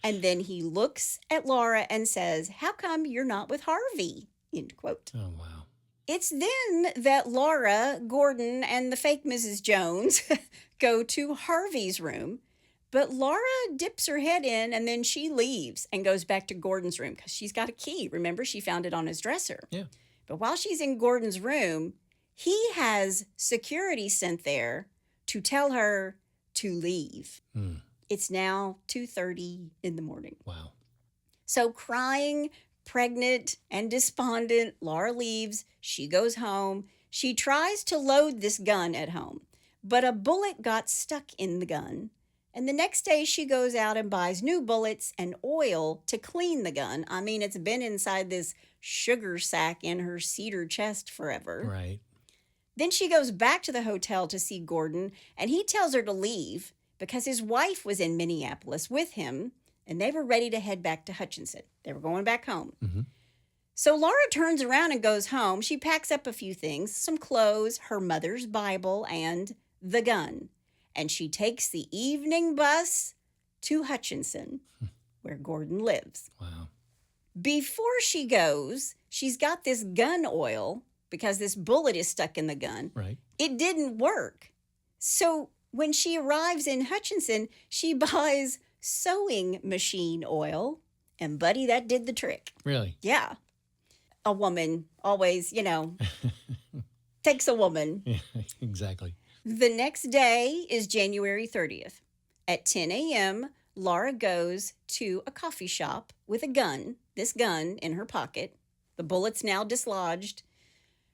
S1: And then he looks at Laura and says, how come you're not with Harvey, end quote.
S2: Oh, wow.
S1: It's then that Laura, Gordon, and the fake Mrs. Jones go to Harvey's room. But Laura dips her head in and then she leaves and goes back to Gordon's room because she's got a key. Remember, she found it on his dresser.
S2: Yeah.
S1: But while she's in Gordon's room, he has security sent there to tell her to leave. It's now 2:30 in the morning.
S2: Wow.
S1: So crying, pregnant, and despondent, Laura leaves. She goes home. She tries to load this gun at home, but a bullet got stuck in the gun. And the next day she goes out and buys new bullets and oil to clean the gun. I mean, it's been inside this sugar sack in her cedar chest forever.
S2: Right.
S1: Then she goes back to the hotel to see Gordon, and he tells her to leave because his wife was in Minneapolis with him, and they were ready to head back to Hutchinson. They were going back home. So Laura turns around and goes home. She packs up a few things, some clothes, her mother's Bible, and the gun. And she takes the evening bus to Hutchinson, where Gordon lives.
S2: Wow.
S1: Before she goes, she's got this gun oil because this bullet is stuck in the gun.
S2: Right.
S1: It didn't work. So when she arrives in Hutchinson, she buys sewing machine oil. And buddy, that did the trick.
S2: Really?
S1: Yeah. A woman always, takes a woman.
S2: Yeah, exactly.
S1: The next day is January 30th. At 10 a.m., Laura goes to a coffee shop with a gun, this gun in her pocket. The bullet's now dislodged.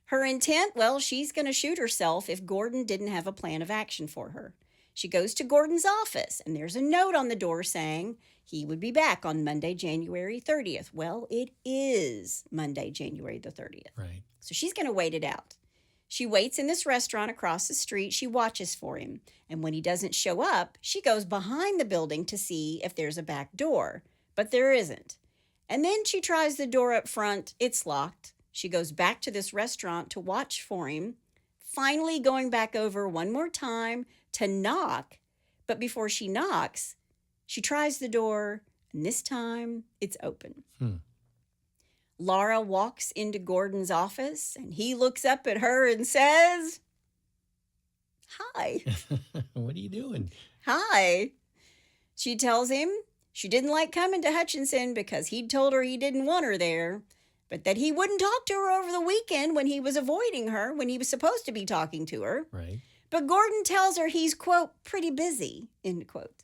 S1: Her intent, well, she's going to shoot herself if Gordon didn't have a plan of action for her. She goes to Gordon's office, and there's a note on the door saying he would be back on Monday, January 30th. Well, it is Monday, January the 30th.
S2: Right.
S1: So she's going to wait it out. She waits in this restaurant across the street. She watches for him. And when he doesn't show up, she goes behind the building to see if there's a back door. But there isn't. And then she tries the door up front. It's locked. She goes back to this restaurant to watch for him, finally going back over one more time to knock. But before she knocks, she tries the door, and this time it's open. Laura walks into Gordon's office, and he looks up at her and says, "Hi."
S2: What are you doing?
S1: "Hi." She tells him she didn't like coming to Hutchinson because he'd told her he didn't want her there, but that he wouldn't talk to her over the weekend when he was avoiding her, when he was supposed to be talking to her.
S2: Right.
S1: But Gordon tells her he's, quote, pretty busy, end quote.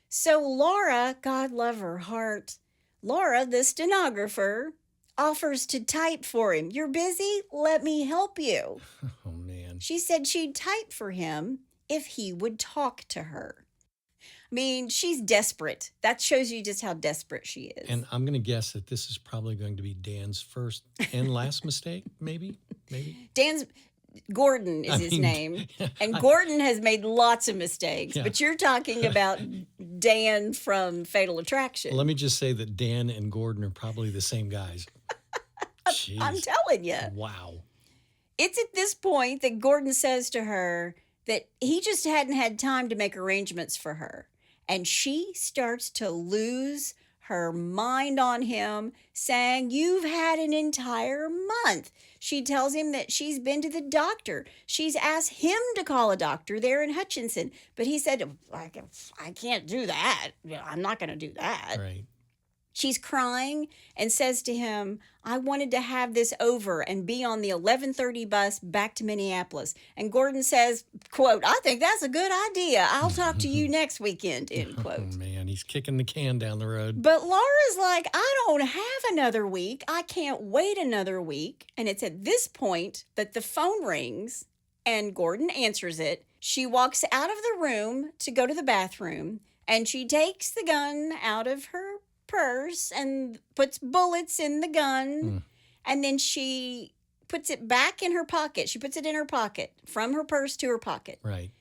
S1: So Laura, God love her heart, Laura, the stenographer, offers to type for him. "You're busy? Let me help you."
S2: Oh, man.
S1: She said she'd type for him if he would talk to her. I mean, she's desperate. That shows you just how desperate she is.
S2: And I'm going to guess that this is probably going to be Dan's first and last mistake, maybe?
S1: Gordon is his name. And Gordon has made lots of mistakes.
S2: Yeah.
S1: But you're talking about Dan from Fatal Attraction.
S2: Let me just say that Dan and Gordon are probably the same guys. Jeez.
S1: I'm telling you.
S2: Wow.
S1: It's at this point that Gordon says to her that he just hadn't had time to make arrangements for her. And she starts to lose her mind on him, saying, "You've had an entire month." She tells him that she's been to the doctor. She's asked him to call a doctor there in Hutchinson. But he said, "I can't do that. I'm not going to do that."
S2: Right.
S1: She's crying and says to him, "I wanted to have this over and be on the 11:30 bus back to Minneapolis." And Gordon says, quote, "I think that's a good idea. I'll talk to you next weekend," end
S2: Oh,
S1: quote.
S2: man, he's kicking the can down the road.
S1: But Laura's like, "I don't have another week. I can't wait another week." And it's at this point that the phone rings and Gordon answers it. She walks out of the room to go to the bathroom, and she takes the gun out of her purse and puts bullets in the gun. And then she puts it back in her pocket. She puts it in her pocket, from her purse to her pocket.
S2: Right.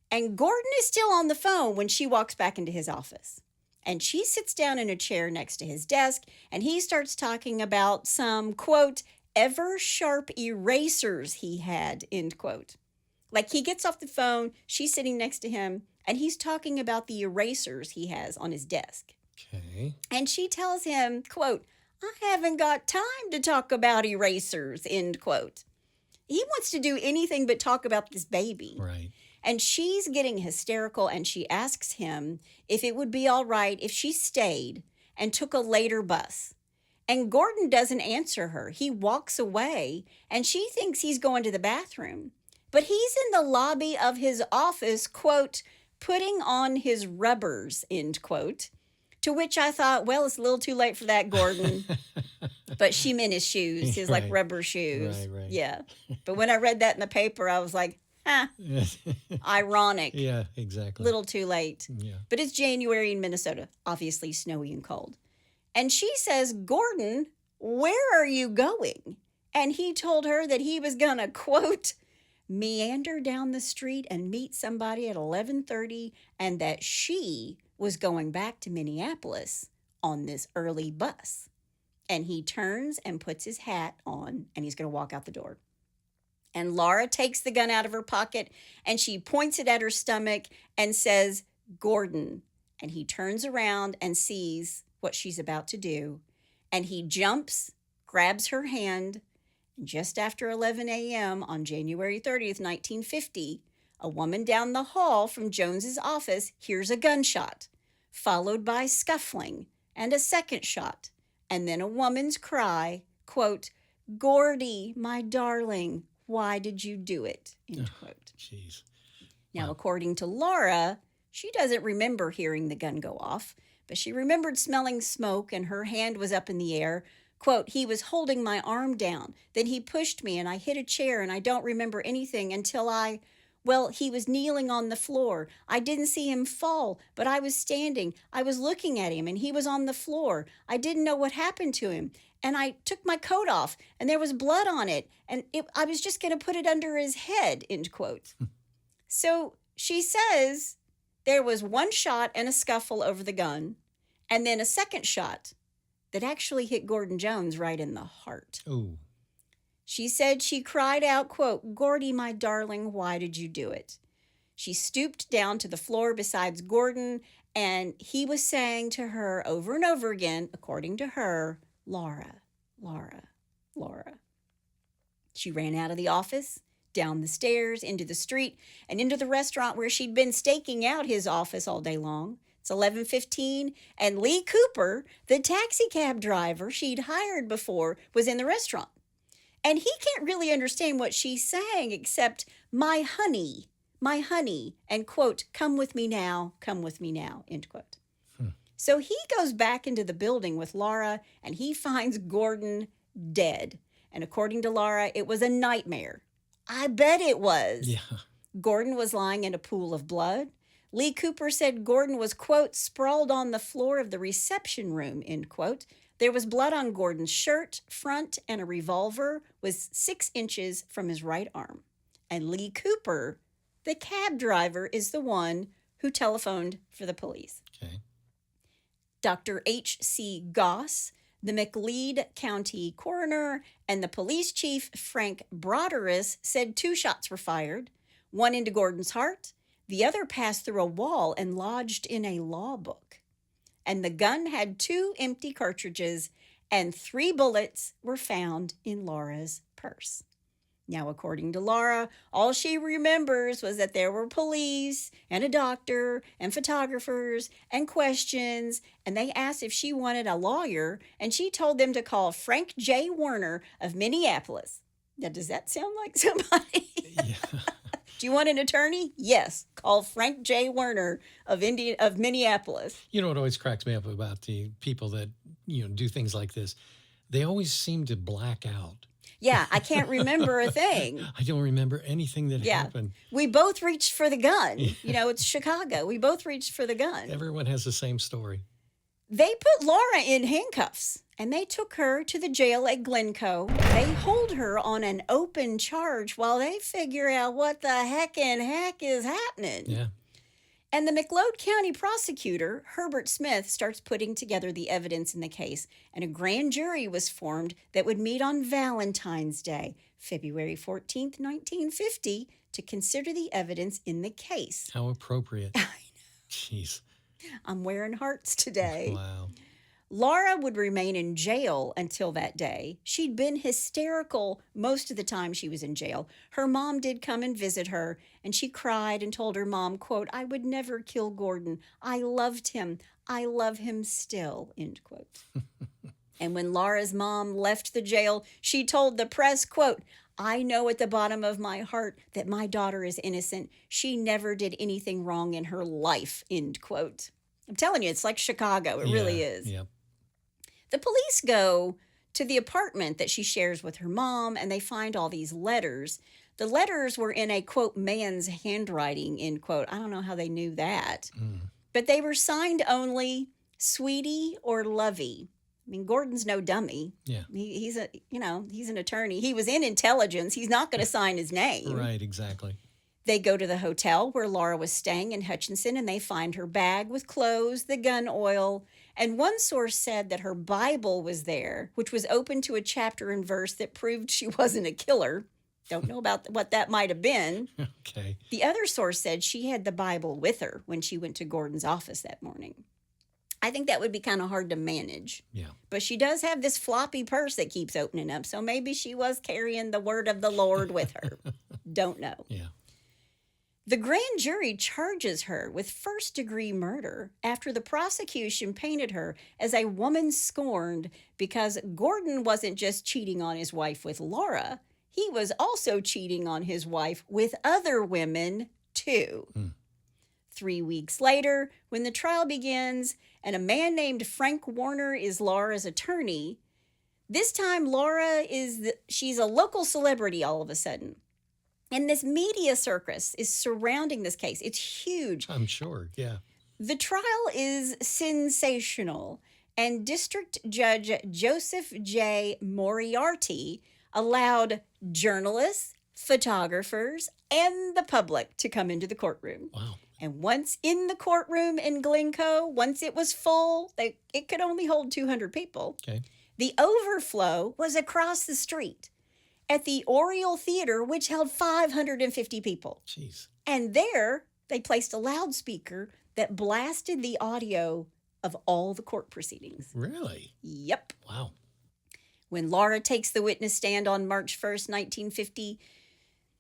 S1: And Gordon is still on the phone when she walks back into his office. And she sits down in a chair next to his desk, and he starts talking about some, quote, ever sharp erasers he had, end quote. Like, he gets off the phone, she's sitting next to him, and he's talking about the erasers he has on his desk.
S2: Okay.
S1: And she tells him, quote, "I haven't got time to talk about erasers," end quote. He wants to do anything but talk about this baby.
S2: Right.
S1: And she's getting hysterical, and she asks him if it would be all right if she stayed and took a later bus. And Gordon doesn't answer her. He walks away, and she thinks he's going to the bathroom. But he's in the lobby of his office, quote, "putting on his rubbers," end quote. To which I thought, well, it's a little too late for that, Gordon. But she meant his shoes, his like
S2: Right.
S1: rubber shoes.
S2: Right.
S1: Yeah. But when I read that in the paper, I was like, ironic.
S2: Yeah, exactly.
S1: Little too late.
S2: Yeah.
S1: But it's January in Minnesota, obviously snowy and cold. And she says, "Gordon, where are you going?" And he told her that he was going to, quote, "meander down the street and meet somebody at 11:30, and that she was going back to Minneapolis on this early bus." And he turns and puts his hat on, and he's going to walk out the door. And Laura takes the gun out of her pocket, and she points it at her stomach and says, "Gordon." And he turns around and sees what she's about to do. And he jumps, grabs her hand, and just after 11 a.m. on January 30th, 1950, a woman down the hall from Jones's office hears a gunshot, followed by scuffling and a second shot, and then a woman's cry, quote, "Gordy, my darling, why did you do it?" End quote.
S2: Jeez.
S1: Now, according to Laura, She doesn't remember hearing the gun go off, but she remembered smelling smoke and her hand was up in the air. Quote, he was holding my arm down. Then he pushed me and I hit a chair and I don't remember anything until he was kneeling on the floor. I didn't see him fall, but I was standing. I was looking at him and he was on the floor. I didn't know what happened to him. And I took my coat off and there was blood on it. And I was just going to put it under his head, end quote. So she says there was one shot and a scuffle over the gun and then a second shot that actually hit Gordon Jones right in the heart.
S2: Ooh.
S1: She said she cried out, quote, Gordy, my darling, why did you do it? She stooped down to the floor beside Gordon, and he was saying to her over and over again, according to her, Laura, Laura, Laura. She ran out of the office, down the stairs, into the street, and into the restaurant where she'd been staking out his office all day long. It's 11:15, and Lee Cooper, the taxi cab driver she'd hired before, was in the restaurant. And he can't really understand what she's saying except, my honey, and, quote, come with me now, end quote. So he goes back into the building with Laura, and he finds Gordon dead. And according to Laura, it was a nightmare. I bet it was.
S2: Yeah.
S1: Gordon was lying in a pool of blood. Lee Cooper said Gordon was, quote, sprawled on the floor of the reception room, end quote. There was blood on Gordon's shirt, front, and a revolver was 6 inches from his right arm. And Lee Cooper, the cab driver, is the one who telephoned for the police.
S2: Okay.
S1: Dr. H.C. Goss, the McLeod County coroner, and the police chief, Frank Broderis, said 2 shots were fired, one into Gordon's heart. The other passed through a wall and lodged in a law book. And the gun had 2 empty cartridges and 3 bullets were found in Laura's purse. Now, according to Laura, all she remembers was that there were police and a doctor and photographers and questions, and they asked if she wanted a lawyer, and she told them to call Frank J. Werner of Minneapolis. Now, does that sound like somebody?
S2: Yeah.
S1: Do you want an attorney? Yes. Call Frank J. Werner of Minneapolis.
S2: You know what always cracks me up about the people that, do things like this? They always seem to black out.
S1: Yeah, I can't remember a thing.
S2: I don't remember anything that happened.
S1: We both reached for the gun. It's Chicago. We both reached for the gun.
S2: Everyone has the same story.
S1: They put Laura in handcuffs, and they took her to the jail at Glencoe. They hold her on an open charge while they figure out what the heck is happening.
S2: Yeah.
S1: And the McLeod County prosecutor, Herbert Smith, starts putting together the evidence in the case, and a grand jury was formed that would meet on Valentine's Day, February 14th, 1950, to consider the evidence in the case.
S2: How appropriate.
S1: I know.
S2: Jeez.
S1: I'm wearing hearts today.
S2: Wow.
S1: Laura would remain in jail until that day. She'd been hysterical most of the time she was in jail. Her mom did come and visit her, and she cried and told her mom, quote, I would never kill Gordon. I loved him. I love him still, end quote. And when Laura's mom left the jail, she told the press, quote, I know at the bottom of my heart that my daughter is innocent. She never did anything wrong in her life, end quote. I'm telling you, it's like Chicago. It really is.
S2: Yep.
S1: The police go to the apartment that she shares with her mom, and they find all these letters. The letters were in a, quote, man's handwriting, end quote. I don't know how they knew that. But they were signed only Sweetie or Lovey. I mean, Gordon's no dummy.
S2: Yeah.
S1: He's an attorney. He was in intelligence. He's not going to sign his name.
S2: Right, exactly.
S1: They go to the hotel where Laura was staying in Hutchinson, and they find her bag with clothes, the gun oil, and one source said that her Bible was there, which was open to a chapter and verse that proved she wasn't a killer. Don't know about what that might have been.
S2: Okay.
S1: The other source said she had the Bible with her when she went to Gordon's office that morning. I think that would be kind of hard to manage.
S2: Yeah.
S1: But she does have this floppy purse that keeps opening up, so maybe she was carrying the word of the Lord with her. Don't know.
S2: Yeah.
S1: The grand jury charges her with first-degree murder after the prosecution painted her as a woman scorned because Gordon wasn't just cheating on his wife with Laura, he was also cheating on his wife with other women, too. 3 weeks later, when the trial begins and a man named Frank Warner is Laura's attorney, this time Laura she's a local celebrity all of a sudden. And this media circus is surrounding this case. It's huge.
S2: I'm sure, yeah.
S1: The trial is sensational, and District Judge Joseph J. Moriarty allowed journalists, photographers, and the public to come into the courtroom.
S2: Wow.
S1: And once in the courtroom in Glencoe, once it was full, it could only hold 200 people.
S2: Okay.
S1: The overflow was across the street at the Oriole Theater, which held 550 people.
S2: Jeez.
S1: And there, they placed a loudspeaker that blasted the audio of all the court proceedings.
S2: Really?
S1: Yep.
S2: Wow.
S1: When Laura takes the witness stand on March 1st, 1950,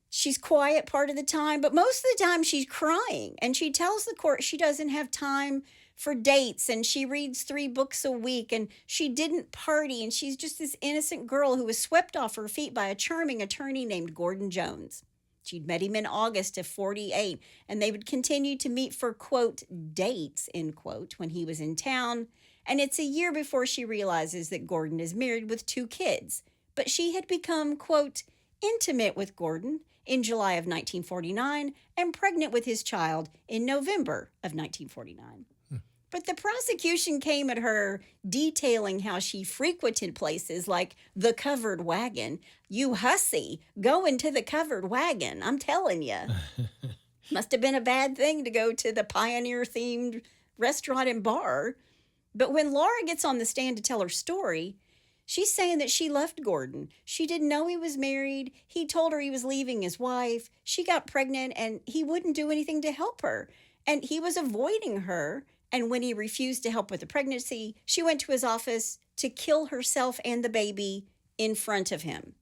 S1: she's quiet part of the time, but most of the time she's crying. And she tells the court she doesn't have time for dates, and she reads 3 books a week, and she didn't party, and she's just this innocent girl who was swept off her feet by a charming attorney named Gordon Jones. She'd met him in August of 48, and they would continue to meet for, quote, dates, end quote, when he was in town. And it's a year before she realizes that Gordon is married with 2 kids. But she had become, quote, intimate with Gordon in July of 1949 and pregnant with his child in November of 1949. But the prosecution came at her detailing how she frequented places like the Covered Wagon. You hussy, go into the Covered Wagon, I'm telling you. Must have been a bad thing to go to the Pioneer-themed restaurant and bar. But when Laura gets on the stand to tell her story, she's saying that she loved Gordon. She didn't know he was married. He told her he was leaving his wife. She got pregnant, and he wouldn't do anything to help her. And he was avoiding her. And when he refused to help with the pregnancy, she went to his office to kill herself and the baby in front of him.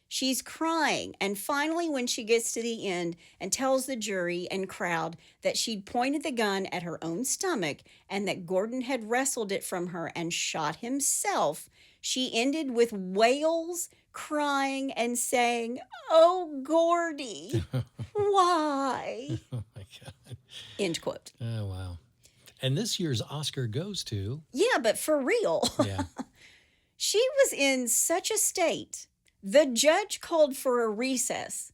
S1: She's crying. And finally, when she gets to the end and tells the jury and crowd that she'd pointed the gun at her own stomach and that Gordon had wrestled it from her and shot himself, she ended with wails, crying, and saying, "Oh, Gordy, why?"
S2: Oh, my God.
S1: End quote.
S2: Oh, wow. And this year's Oscar goes to...
S1: Yeah, but for real.
S2: Yeah.
S1: She was in such a state. The judge called for a recess.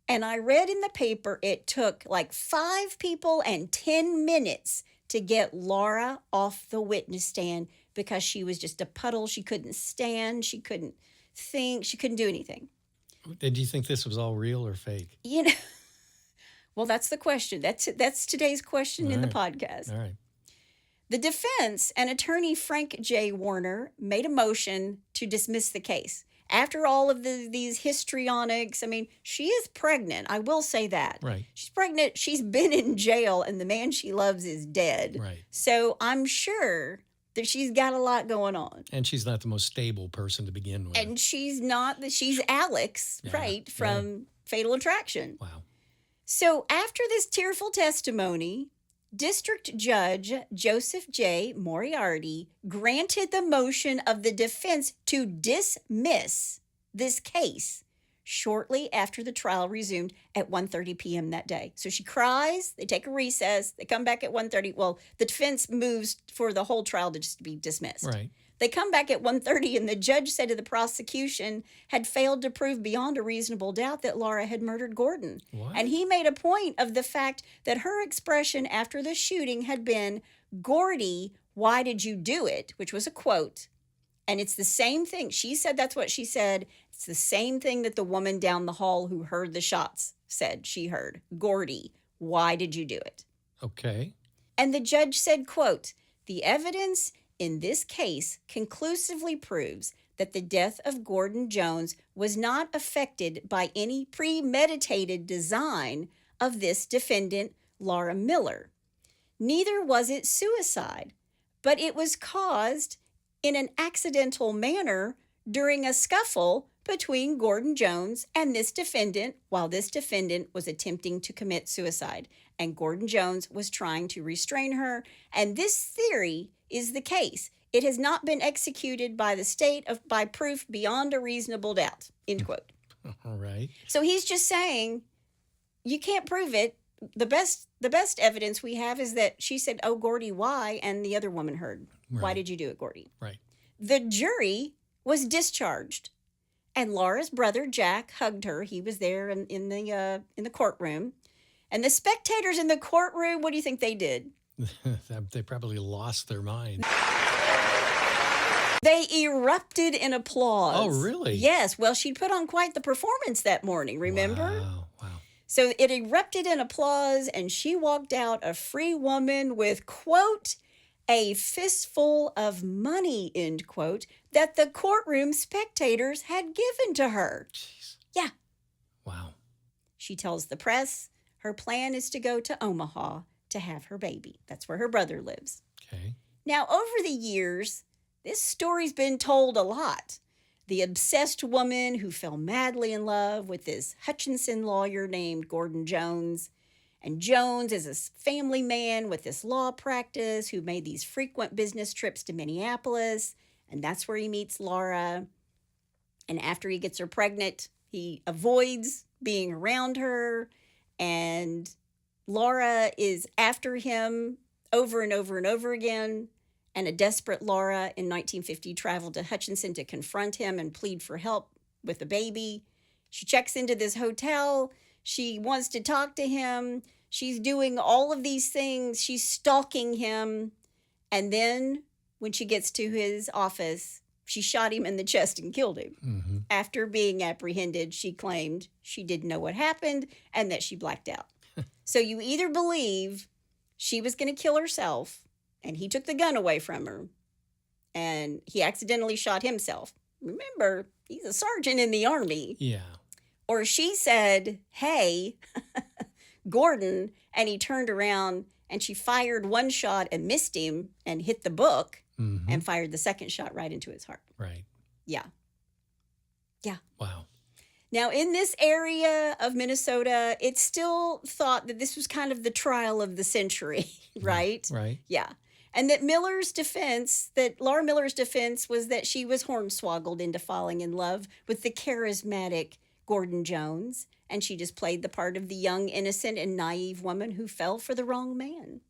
S1: And I read in the paper it took like 5 people and 10 minutes to get Laura off the witness stand because she was just a puddle. She couldn't stand. She couldn't think. She couldn't do anything.
S2: Did you think this was all real or fake?
S1: You know, well, that's the question. That's today's question in the podcast.
S2: All right.
S1: The defense and attorney Frank J. Warner made a motion to dismiss the case. After all of these histrionics, I mean, she is pregnant. I will say that.
S2: Right.
S1: She's pregnant. She's been in jail, and the man she loves is dead.
S2: Right.
S1: So I'm sure that she's got a lot going on.
S2: And she's not the most stable person to begin with.
S1: And she's Alex,
S2: Yeah,
S1: right, from Fatal Attraction.
S2: Wow.
S1: So after this tearful testimony, District Judge Joseph J. Moriarty granted the motion of the defense to dismiss this case shortly after the trial resumed at 1:30 p.m. that day. So she cries, they take a recess, they come back at 1:30. Well, the defense moves for the whole trial to just be dismissed.
S2: Right.
S1: They come back at 1:30, and the judge said to the prosecution had failed to prove beyond a reasonable doubt that Laura had murdered Gordon.
S2: What?
S1: And he made a point of the fact that her expression after the shooting had been, "Gordy, why did you do it?" which was a quote. And it's the same thing. She said that's what she said. It's the same thing that the woman down the hall who heard the shots said she heard. "Gordy, why did you do it?"
S2: Okay.
S1: And the judge said, quote, "The evidence in this case conclusively proves that the death of Gordon Jones was not affected by any premeditated design of this defendant, Laura Miller. Neither was it suicide, but it was caused in an accidental manner during a scuffle between Gordon Jones and this defendant while this defendant was attempting to commit suicide. And Gordon Jones was trying to restrain her. And this theory is the case. It has not been executed by the state by proof beyond a reasonable doubt." End quote.
S2: All right.
S1: So he's just saying, you can't prove it. the best evidence we have is that she said, "Oh, Gordy, why?" And the other woman heard, "Why
S2: Right.
S1: did you do it, Gordy?"
S2: Right.
S1: The jury was discharged, and Laura's brother Jack hugged her. He was there in the courtroom, and the spectators in the courtroom. What do you think they did?
S2: They probably lost their mind.
S1: They erupted in applause.
S2: Oh, really?
S1: Yes. Well, she put on quite the performance that morning. Remember?
S2: Wow.
S1: So it erupted in applause, and she walked out a free woman with, quote, "a fistful of money," end quote, that the courtroom spectators had given to her.
S2: Jeez.
S1: Yeah.
S2: Wow.
S1: She tells the press her plan is to go to Omaha to have her baby. That's where her brother lives.
S2: Okay.
S1: Now, over the years, this story's been told a lot. The obsessed woman who fell madly in love with this Hutchinson lawyer named Gordon Jones. And Jones is a family man with this law practice who made these frequent business trips to Minneapolis. And that's where he meets Laura. And after he gets her pregnant, he avoids being around her. And Laura is after him over and over and over again. And a desperate Laura in 1950 traveled to Hutchinson to confront him and plead for help with the baby. She checks into this hotel. She wants to talk to him. She's doing all of these things. She's stalking him. And then when she gets to his office, she shot him in the chest and killed him.
S2: Mm-hmm.
S1: After being apprehended, she claimed she didn't know what happened and that she blacked out. So you either believe she was going to kill herself, and he took the gun away from her, and he accidentally shot himself. Remember, he's a sergeant in the Army.
S2: Yeah.
S1: Or she said, "Hey, Gordon," and he turned around, and she fired one shot and missed him and hit the book,
S2: Mm-hmm.
S1: and fired the second shot right into his heart.
S2: Right.
S1: Yeah. Yeah.
S2: Wow.
S1: Now, in this area of Minnesota, it's still thought that this was kind of the trial of the century, right?
S2: Right.
S1: Yeah. And that Laura Miller's defense was that she was hornswoggled into falling in love with the charismatic Gordon Jones, and she just played the part of the young, innocent, and naive woman who fell for the wrong man.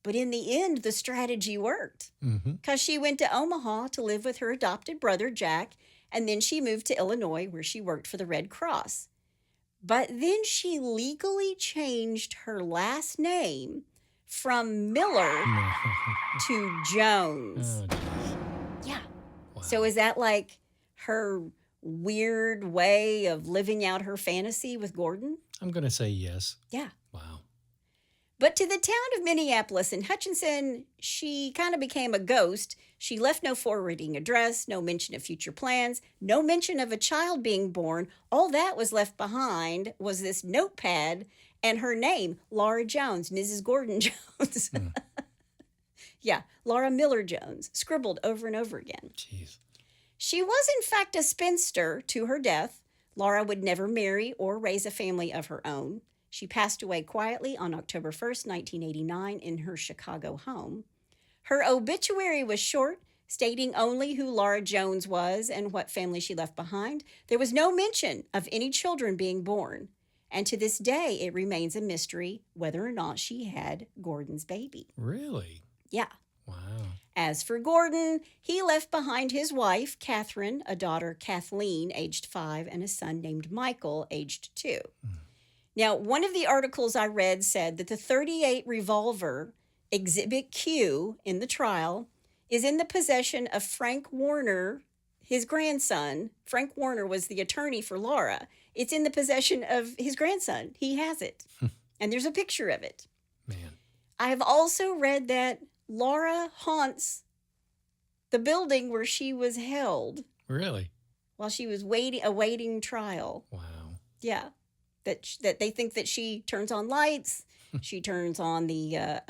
S1: But in the end, the strategy worked, because she went to Omaha to live with her adopted brother, Jack, and then she moved to Illinois, where she worked for the Red Cross. But then she legally changed her last name from Miller to Jones.
S2: Oh, geez.
S1: Yeah.
S2: Wow.
S1: So is that like her weird way of living out her fantasy with Gordon?
S2: I'm going to say yes.
S1: Yeah.
S2: Wow.
S1: But to the town of Minneapolis and Hutchinson, she kind of became a ghost. She left no forwarding address, no mention of future plans, no mention of a child being born. All that was left behind was this notepad and her name, Laura Jones, Mrs. Gordon Jones. Yeah, Laura Miller Jones, scribbled over and over again.
S2: Jeez.
S1: She was, in fact, a spinster to her death. Laura would never marry or raise a family of her own. She passed away quietly on October 1st, 1989, in her Chicago home. Her obituary was short, stating only who Laura Jones was and what family she left behind. There was no mention of any children being born. And to this day, it remains a mystery whether or not she had Gordon's baby.
S2: Really?
S1: Yeah.
S2: Wow.
S1: As for Gordon, he left behind his wife, Catherine, a daughter, Kathleen, aged 5, and a son named Michael, aged 2. Now, one of the articles I read said that the .38 revolver, Exhibit Q, in the trial, is in the possession of Frank Warner, his grandson. Frank Warner was the attorney for Laura. It's in the possession of his grandson. He has it. And there's a picture of it.
S2: Man.
S1: I have also read that Laura haunts the building where she was held
S2: Really?
S1: while she was awaiting trial.
S2: Wow.
S1: Yeah. That they think that she turns on lights, she turns on the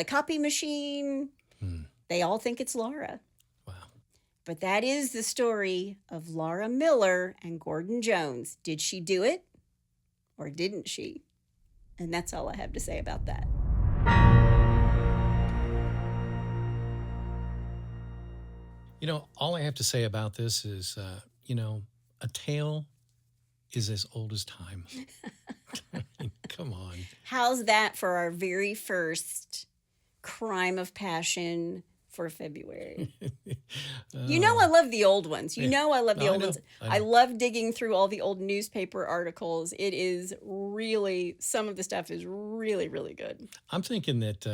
S1: copy machine. They all think it's Laura.
S2: Wow.
S1: But that is the story of Laura Miller and Gordon Jones. Did she do it or didn't she? And that's all I have to say about that.
S2: You know, all I have to say about this is, a tale is as old as time. Come on.
S1: How's that for our very first crime of passion for February? You know I love the old ones. You know I love the
S2: No, I
S1: old
S2: know.
S1: ones.
S2: I know.
S1: I love digging through all the old newspaper articles. It is really, some of the stuff is really, really good.
S2: I'm thinking that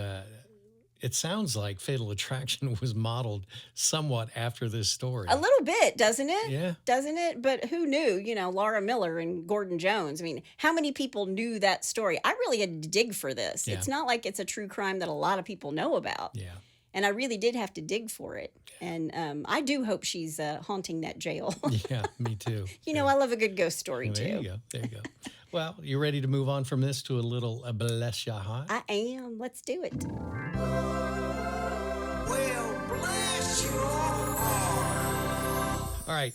S2: it sounds like Fatal Attraction was modeled somewhat after this story.
S1: A little bit, doesn't it?
S2: Yeah.
S1: Doesn't it? But who knew, Laura Miller and Gordon Jones. I mean, how many people knew that story? I really had to dig for this.
S2: Yeah.
S1: It's not like it's a true crime that a lot of people know about.
S2: Yeah.
S1: And I really did have to dig for it. And I do hope she's haunting that jail.
S2: Yeah, me too.
S1: I love a good ghost story
S2: Well,
S1: too.
S2: there you go. There you go. Well, you ready to move on from this to a little bless your heart?
S1: I am. Let's do it.
S6: Well, bless your heart.
S2: All right.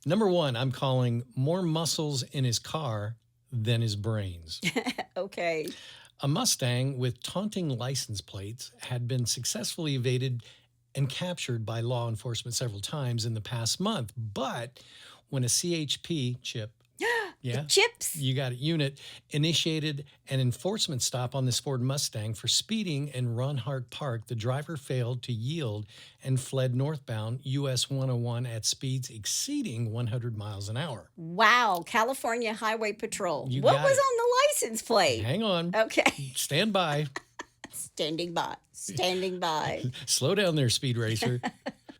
S2: Number one, I'm calling more muscles in his car than his brains.
S1: Okay.
S2: A Mustang with taunting license plates had been successfully evaded and captured by law enforcement several times in the past month. But when a CHP chip,
S1: Chips.
S2: you got it, unit initiated an enforcement stop on this Ford Mustang for speeding in Ronhart Park, the driver failed to yield and fled northbound US 101 at speeds exceeding 100 miles an hour.
S1: Wow. California Highway Patrol.
S2: You
S1: What
S2: got
S1: was
S2: it.
S1: on the license plate?
S2: Hang on.
S1: Okay.
S2: Stand by.
S1: Standing by. Standing by.
S2: Slow down there, speed racer.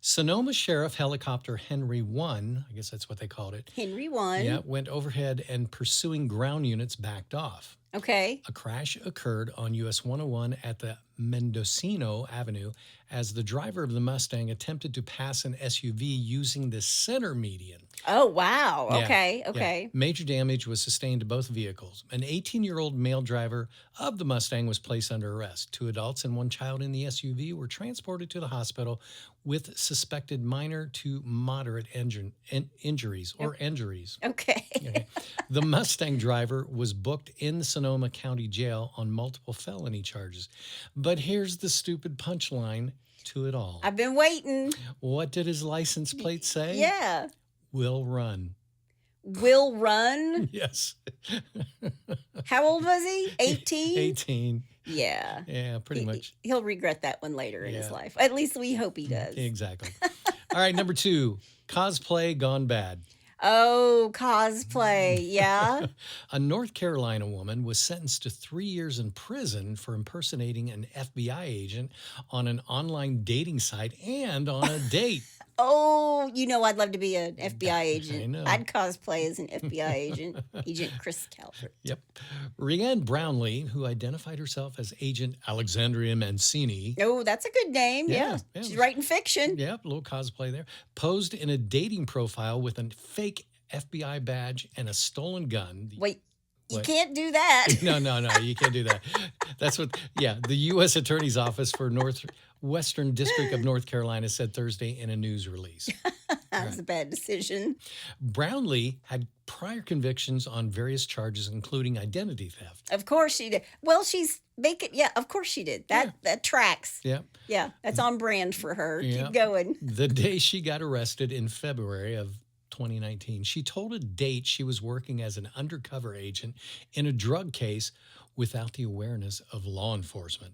S2: Sonoma Sheriff Helicopter Henry 1, I guess that's what they called it,
S1: Henry won.
S2: yeah, went overhead and pursuing ground units backed off.
S1: Okay.
S2: A crash occurred on US 101 at the Mendocino Avenue as the driver of the Mustang attempted to pass an SUV using the center median.
S1: Oh, wow.
S2: Yeah,
S1: Okay.
S2: yeah.
S1: Okay.
S2: Major damage was sustained to both vehicles. An 18-year-old male driver of the Mustang was placed under arrest. 2 adults and 1 child in the SUV were transported to the hospital with suspected minor to moderate injuries or injuries.
S1: Okay.
S2: Okay. The Mustang driver was booked in the Sonoma County Jail on multiple felony charges. But here's the stupid punchline to it all.
S1: I've been waiting.
S2: What did his license plate say?
S1: Yeah.
S2: Will run.
S1: Will run.
S2: Yes.
S1: How old was he? 18?
S2: 18.
S1: Yeah.
S2: Yeah, pretty much.
S1: He'll regret that one later in his
S2: Yeah.
S1: life. At least we hope he does.
S2: Exactly. All right, number 2, cosplay gone bad.
S1: Oh, cosplay. Yeah.
S2: A North Carolina woman was sentenced to 3 years in prison for impersonating an FBI agent on an online dating site and on a date.
S1: Oh, I'd love to be an FBI agent.
S2: I know.
S1: I'd cosplay as an FBI agent, Agent Chris Calvert.
S2: Yep. Rianne Brownlee, who identified herself as Agent Alexandria Mancini.
S1: Oh, that's a good name.
S2: Yeah,
S1: Yeah.
S2: yeah.
S1: She's writing fiction.
S2: Yep, a little cosplay there. Posed in a dating profile with a fake FBI badge and a stolen gun.
S1: Wait, you
S2: What?
S1: can't do that.
S2: No, you can't do that. That's what, the U.S. Attorney's Office for Northwestern District of North Carolina said Thursday in a news release.
S1: That was a bad decision.
S2: Brownlee had prior convictions on various charges, including identity theft.
S1: Of course she did. Well, she's making, of course she did. That tracks.
S2: Yep.
S1: Yeah, that's on brand for her.
S2: Yeah.
S1: Keep going.
S2: The day she got arrested in February of 2019, she told a date she was working as an undercover agent in a drug case without the awareness of law enforcement.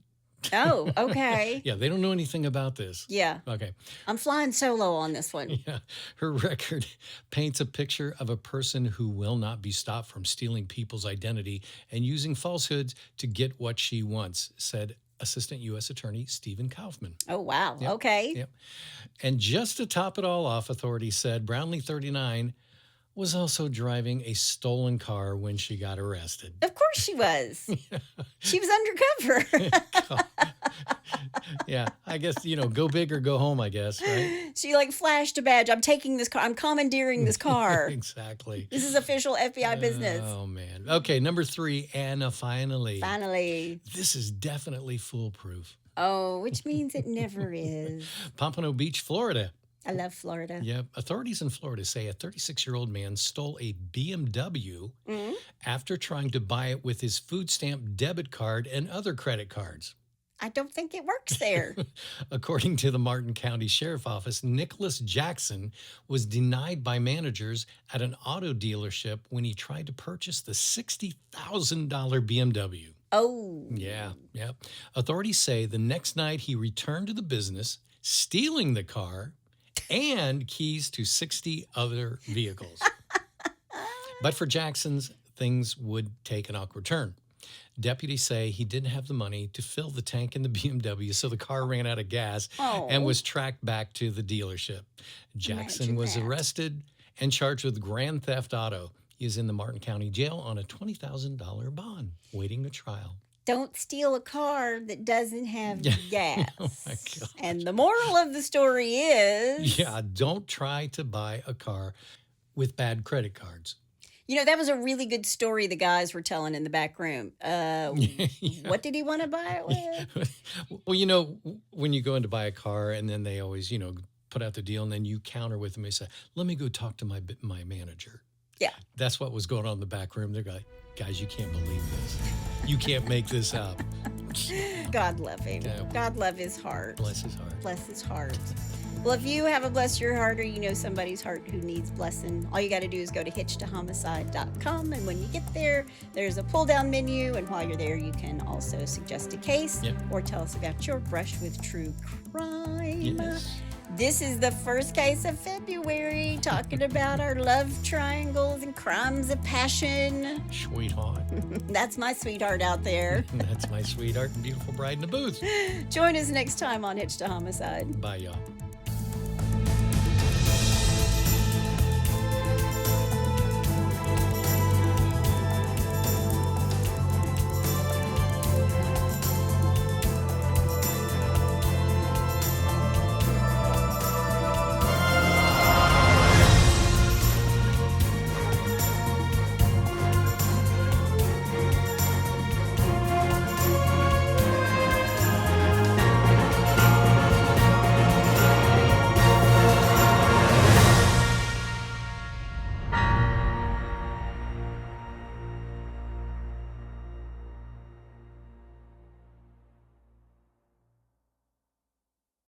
S1: Oh, okay.
S2: Yeah, they don't know anything about this.
S1: Yeah.
S2: Okay.
S1: I'm flying solo on this one.
S2: Yeah. Her record paints a picture of a person who will not be stopped from stealing people's identity and using falsehoods to get what she wants, said Assistant U.S. Attorney Stephen Kaufman.
S1: Oh, wow.
S2: Yep.
S1: Okay.
S2: Yep. And just to top it all off, authorities said Brownlee, 39, was also driving a stolen car when she got arrested.
S1: Of course she was. She was undercover.
S2: Yeah, I guess, go big or go home, I guess, right?
S1: She flashed a badge. I'm taking this car. I'm commandeering this car.
S2: Exactly.
S1: This is official FBI business.
S2: Oh, man. Okay, number 3, Anna, finally.
S1: Finally.
S2: This is definitely foolproof.
S1: Oh, which means it never is.
S2: Pompano Beach, Florida.
S1: I love Florida.
S2: Yeah, authorities in Florida say a 36-year-old man stole a BMW after trying to buy it with his food stamp debit card and other credit cards.
S1: I don't think it works there.
S2: According to the Martin County Sheriff Office, Nicholas Jackson was denied by managers at an auto dealership when he tried to purchase the $60,000 BMW.
S1: Oh.
S2: Yeah. Authorities say the next night he returned to the business, stealing the car and keys to 60 other vehicles. But for Jackson's, things would take an awkward turn. Deputies say he didn't have the money to fill the tank in the BMW, so the car ran out of gas and was tracked back to the dealership. Jackson was arrested and charged with grand theft auto. He is in the Martin County Jail on a $20,000 bond, waiting a trial.
S1: Don't steal a car that doesn't have gas.
S2: Oh, my God.
S1: And the moral of the story is...
S2: Yeah, don't try to buy a car with bad credit cards.
S1: You know, that was a really good story the guys were telling in the back room. What did he want to buy it with?
S2: Well, you know, when you go in to buy a car and then they always, put out the deal and then you counter with them. They say, let me go talk to my manager.
S1: Yeah.
S2: That's what was going on in the back room. They're like, guys, you can't believe this. You can't make this up.
S1: God love him.
S2: Yeah.
S1: God love his heart.
S2: Bless his heart.
S1: Bless his heart. Well, if you have a bless your heart or you know somebody's heart who needs blessing, all you got to do is go to hitchtahomicide.com. And when you get there, there's a pull down menu. And while you're there, you can also suggest a case or tell us about your brush with true crime.
S2: Yes.
S1: This is the first case of February, talking about our love triangles and crimes of passion.
S2: Sweetheart.
S1: That's my sweetheart out there.
S2: That's my sweetheart and beautiful bride in the booth.
S1: Join us next time on Hitched to Homicide.
S2: Bye, y'all.